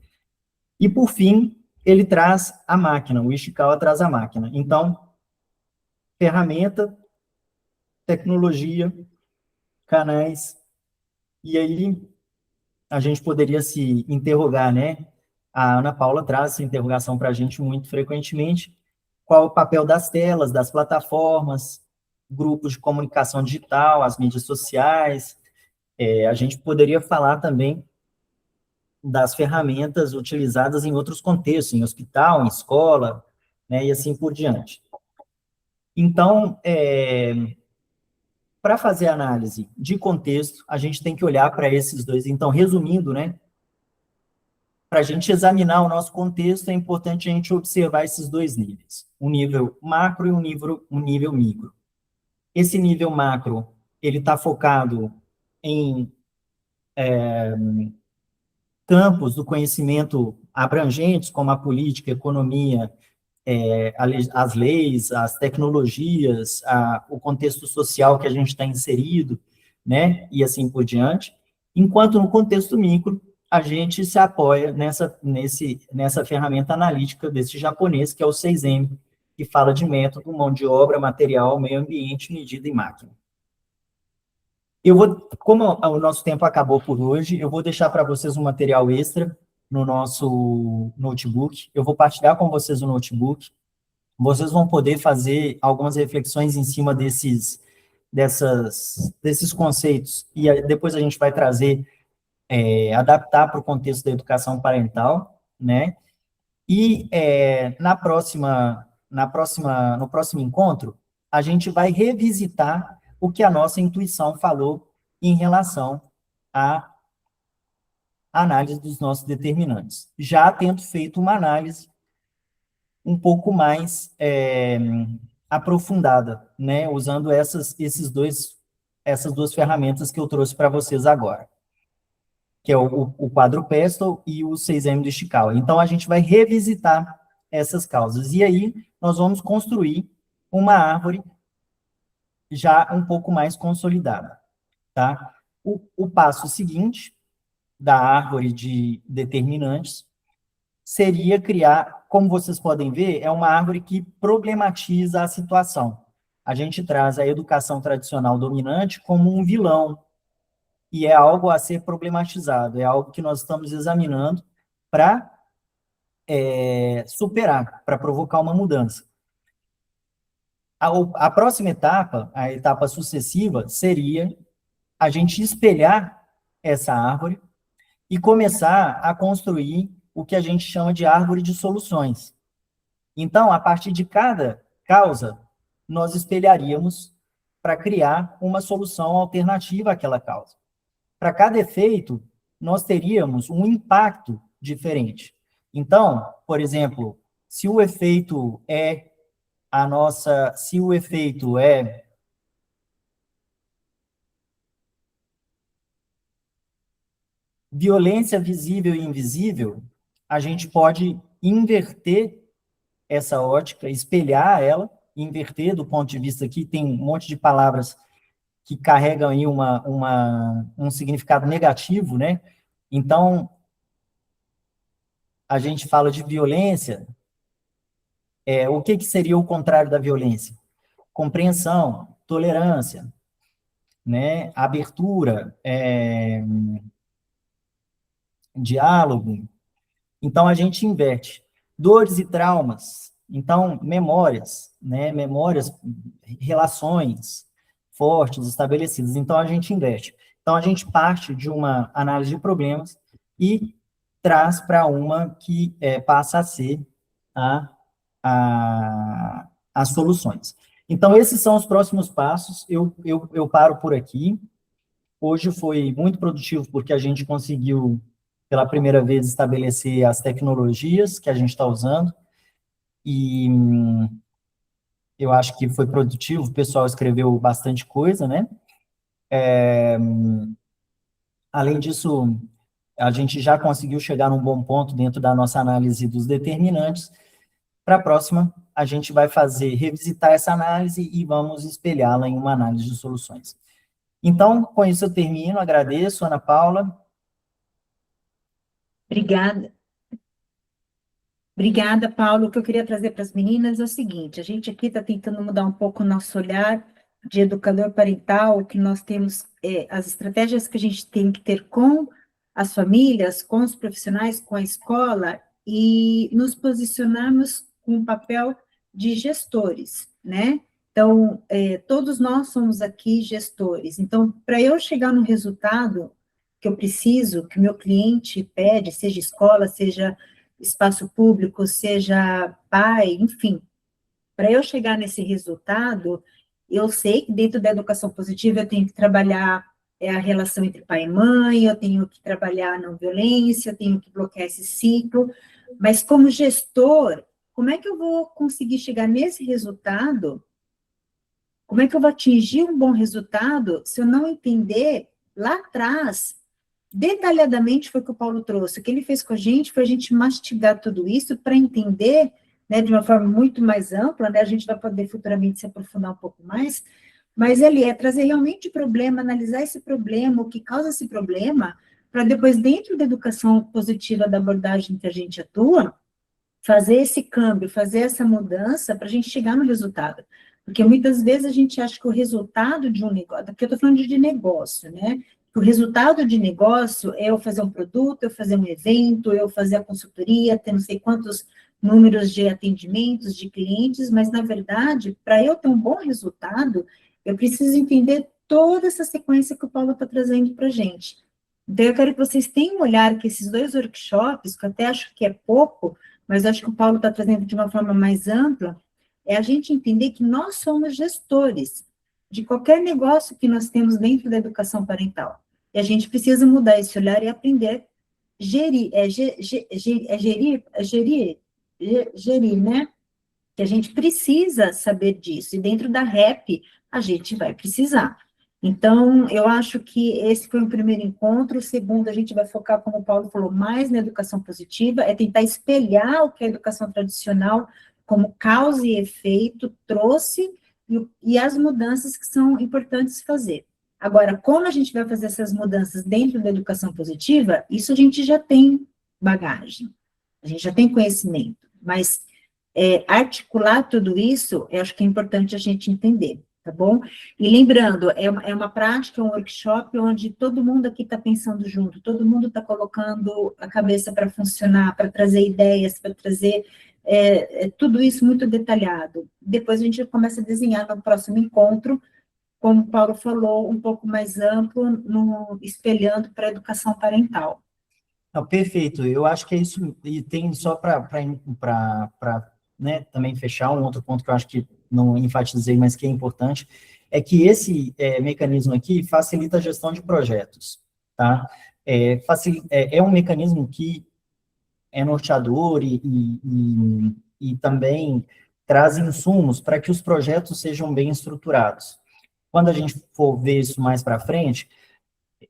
E, por fim, ele traz a máquina, o Ishikawa traz a máquina. Então, ferramenta, tecnologia, canais, e aí a gente poderia se interrogar, né? A Ana Paula traz essa interrogação para a gente muito frequentemente, qual o papel das telas, das plataformas, grupos de comunicação digital, as mídias sociais. A gente poderia falar também das ferramentas utilizadas em outros contextos, em hospital, em escola, né, e assim por diante. Então, para fazer análise de contexto, a gente tem que olhar para esses dois. Então, resumindo, né, para a gente examinar o nosso contexto, é importante a gente observar esses dois níveis, um nível macro e um nível micro. Esse nível macro, ele está focado em campos do conhecimento abrangentes, como a política, a economia, as leis, as tecnologias, o contexto social que a gente está inserido, né, e assim por diante, enquanto no contexto micro, a gente se apoia nessa ferramenta analítica desse japonês, que é o 6M, que fala de método, mão de obra, material, meio ambiente, medida e máquina. Como o nosso tempo acabou por hoje, eu vou deixar para vocês um material extra no nosso notebook. Eu vou partilhar com vocês o notebook. Vocês vão poder fazer algumas reflexões em cima desses conceitos. E depois a gente vai trazer, adaptar para o contexto da educação parental, né? E no próximo encontro, a gente vai revisitar o que a nossa intuição falou em relação à análise dos nossos determinantes. Já tendo feito uma análise um pouco mais aprofundada, né, usando essas duas ferramentas que eu trouxe para vocês agora, que é o quadro Pestel e o 6M do Ishikawa. Então, a gente vai revisitar essas causas. E aí, nós vamos construir uma árvore já um pouco mais consolidada, tá? O passo seguinte da árvore de determinantes seria criar, como vocês podem ver, é uma árvore que problematiza a situação. A gente traz a educação tradicional dominante como um vilão, e é algo a ser problematizado, é algo que nós estamos examinando para superar, para provocar uma mudança. A próxima etapa, a etapa sucessiva, seria a gente espelhar essa árvore e começar a construir o que a gente chama de árvore de soluções. Então, a partir de cada causa, nós espelharíamos para criar uma solução alternativa àquela causa. Para cada efeito, nós teríamos um impacto diferente. Então, por exemplo, se o efeito é violência visível e invisível, a gente pode inverter essa ótica, espelhar ela, inverter do ponto de vista aqui, tem um monte de palavras que carregam aí um significado negativo, né? Então, a gente fala de violência, o que seria o contrário da violência? Compreensão, tolerância, né? Abertura, diálogo. Então, a gente inverte. Dores e traumas, então, memórias, né? Memórias, relações fortes, estabelecidas. Então, a gente inverte. Então, a gente parte de uma análise de problemas e traz para uma que passa a ser as soluções. Então, esses são os próximos passos. Eu paro por aqui. Hoje foi muito produtivo, porque a gente conseguiu, pela primeira vez, estabelecer as tecnologias que a gente está usando, e eu acho que foi produtivo, o pessoal escreveu bastante coisa, né? Além disso, a gente já conseguiu chegar num bom ponto dentro da nossa análise dos determinantes. Para a próxima, a gente vai revisitar essa análise e vamos espelhá-la em uma análise de soluções. Então, com isso eu termino, agradeço, Ana Paula. Obrigada. Obrigada, Paulo. O que eu queria trazer para as meninas é o seguinte: a gente aqui está tentando mudar um pouco o nosso olhar de educador parental, que nós temos as estratégias que a gente tem que ter com as famílias, com os profissionais, com a escola, e nos posicionarmos com o papel de gestores, né? Então, todos nós somos aqui gestores. Então, para eu chegar no resultado que eu preciso, que o meu cliente pede, seja escola, seja espaço público, seja pai, enfim, para eu chegar nesse resultado, eu sei que dentro da educação positiva eu tenho que trabalhar a relação entre pai e mãe, eu tenho que trabalhar a não violência, eu tenho que bloquear esse ciclo, mas como gestor, como é que eu vou conseguir chegar nesse resultado? Como é que eu vou atingir um bom resultado se eu não entender lá atrás, detalhadamente, foi o que o Paulo trouxe, o que ele fez com a gente foi a gente mastigar tudo isso para entender, né, de uma forma muito mais ampla, né, a gente vai poder futuramente se aprofundar um pouco mais, mas ele trazer realmente o problema, analisar esse problema, o que causa esse problema, para depois, dentro da educação positiva da abordagem que a gente atua, fazer esse câmbio, fazer essa mudança para a gente chegar no resultado. Porque muitas vezes a gente acha que o resultado de um negócio, porque eu estou falando de negócio, né? O resultado de negócio é eu fazer um produto, eu fazer um evento, eu fazer a consultoria, ter não sei quantos números de atendimentos, de clientes, mas, na verdade, para eu ter um bom resultado, eu preciso entender toda essa sequência que o Paulo está trazendo para a gente. Então, eu quero que vocês tenham um olhar que esses 2 workshops, que eu até acho que é pouco, mas acho que o Paulo está trazendo de uma forma mais ampla, é a gente entender que nós somos gestores de qualquer negócio que nós temos dentro da educação parental. E a gente precisa mudar esse olhar e aprender a gerir, né? Que a gente precisa saber disso. E dentro da REP, a gente vai precisar. Então, eu acho que esse foi o primeiro encontro. O segundo, a gente vai focar, como o Paulo falou, mais na educação positiva, é tentar espelhar o que a educação tradicional, como causa e efeito, trouxe, e as mudanças que são importantes fazer. Agora, como a gente vai fazer essas mudanças dentro da educação positiva, isso a gente já tem bagagem, a gente já tem conhecimento, mas articular tudo isso, eu acho que é importante a gente entender. tá bom? E lembrando, é uma prática, um workshop onde todo mundo aqui está pensando junto, todo mundo está colocando a cabeça para funcionar, para trazer ideias, para trazer tudo isso muito detalhado. Depois a gente começa a desenhar no próximo encontro, como o Paulo falou, um pouco mais amplo, espelhando para a educação parental. Não, perfeito, eu acho que é isso, e tem só para né, também fechar um outro ponto que eu acho que não enfatizei, mas que é importante, é que esse mecanismo aqui facilita a gestão de projetos, tá? É um mecanismo que é norteador e também traz insumos para que os projetos sejam bem estruturados. Quando a gente for ver isso mais para frente,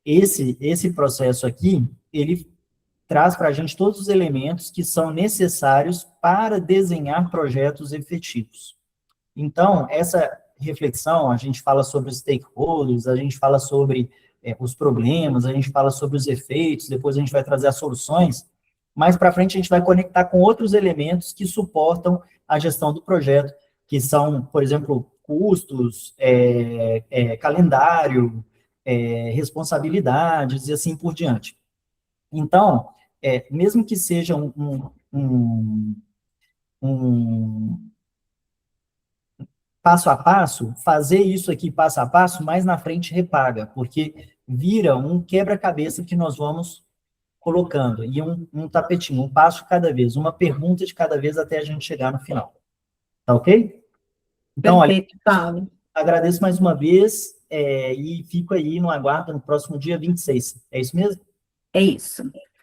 esse processo aqui, ele traz para a gente todos os elementos que são necessários para desenhar projetos efetivos. Então, essa reflexão, a gente fala sobre os stakeholders, a gente fala sobre os problemas, a gente fala sobre os efeitos, depois a gente vai trazer as soluções, mais para frente a gente vai conectar com outros elementos que suportam a gestão do projeto, que são, por exemplo, custos, calendário, responsabilidades e assim por diante. Então, mesmo que seja um passo a passo, fazer isso aqui passo a passo, mais na frente repaga, porque vira um quebra-cabeça que nós vamos colocando, e um tapetinho, um passo de cada vez, uma pergunta de cada vez até a gente chegar no final. Tá ok? Então, Perfeito, Paulo. agradeço mais uma vez, e fico aí no aguardo no próximo dia 26. É isso mesmo? É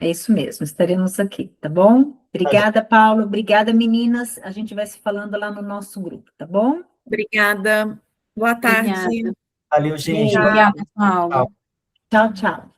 isso mesmo, estaremos aqui, tá bom? Obrigada, Paulo, obrigada, meninas, a gente vai se falando lá no nosso grupo, tá bom? Obrigada. Boa tarde. Obrigada. Valeu, gente. Obrigada, Paulo. Tchau. Tchau, tchau.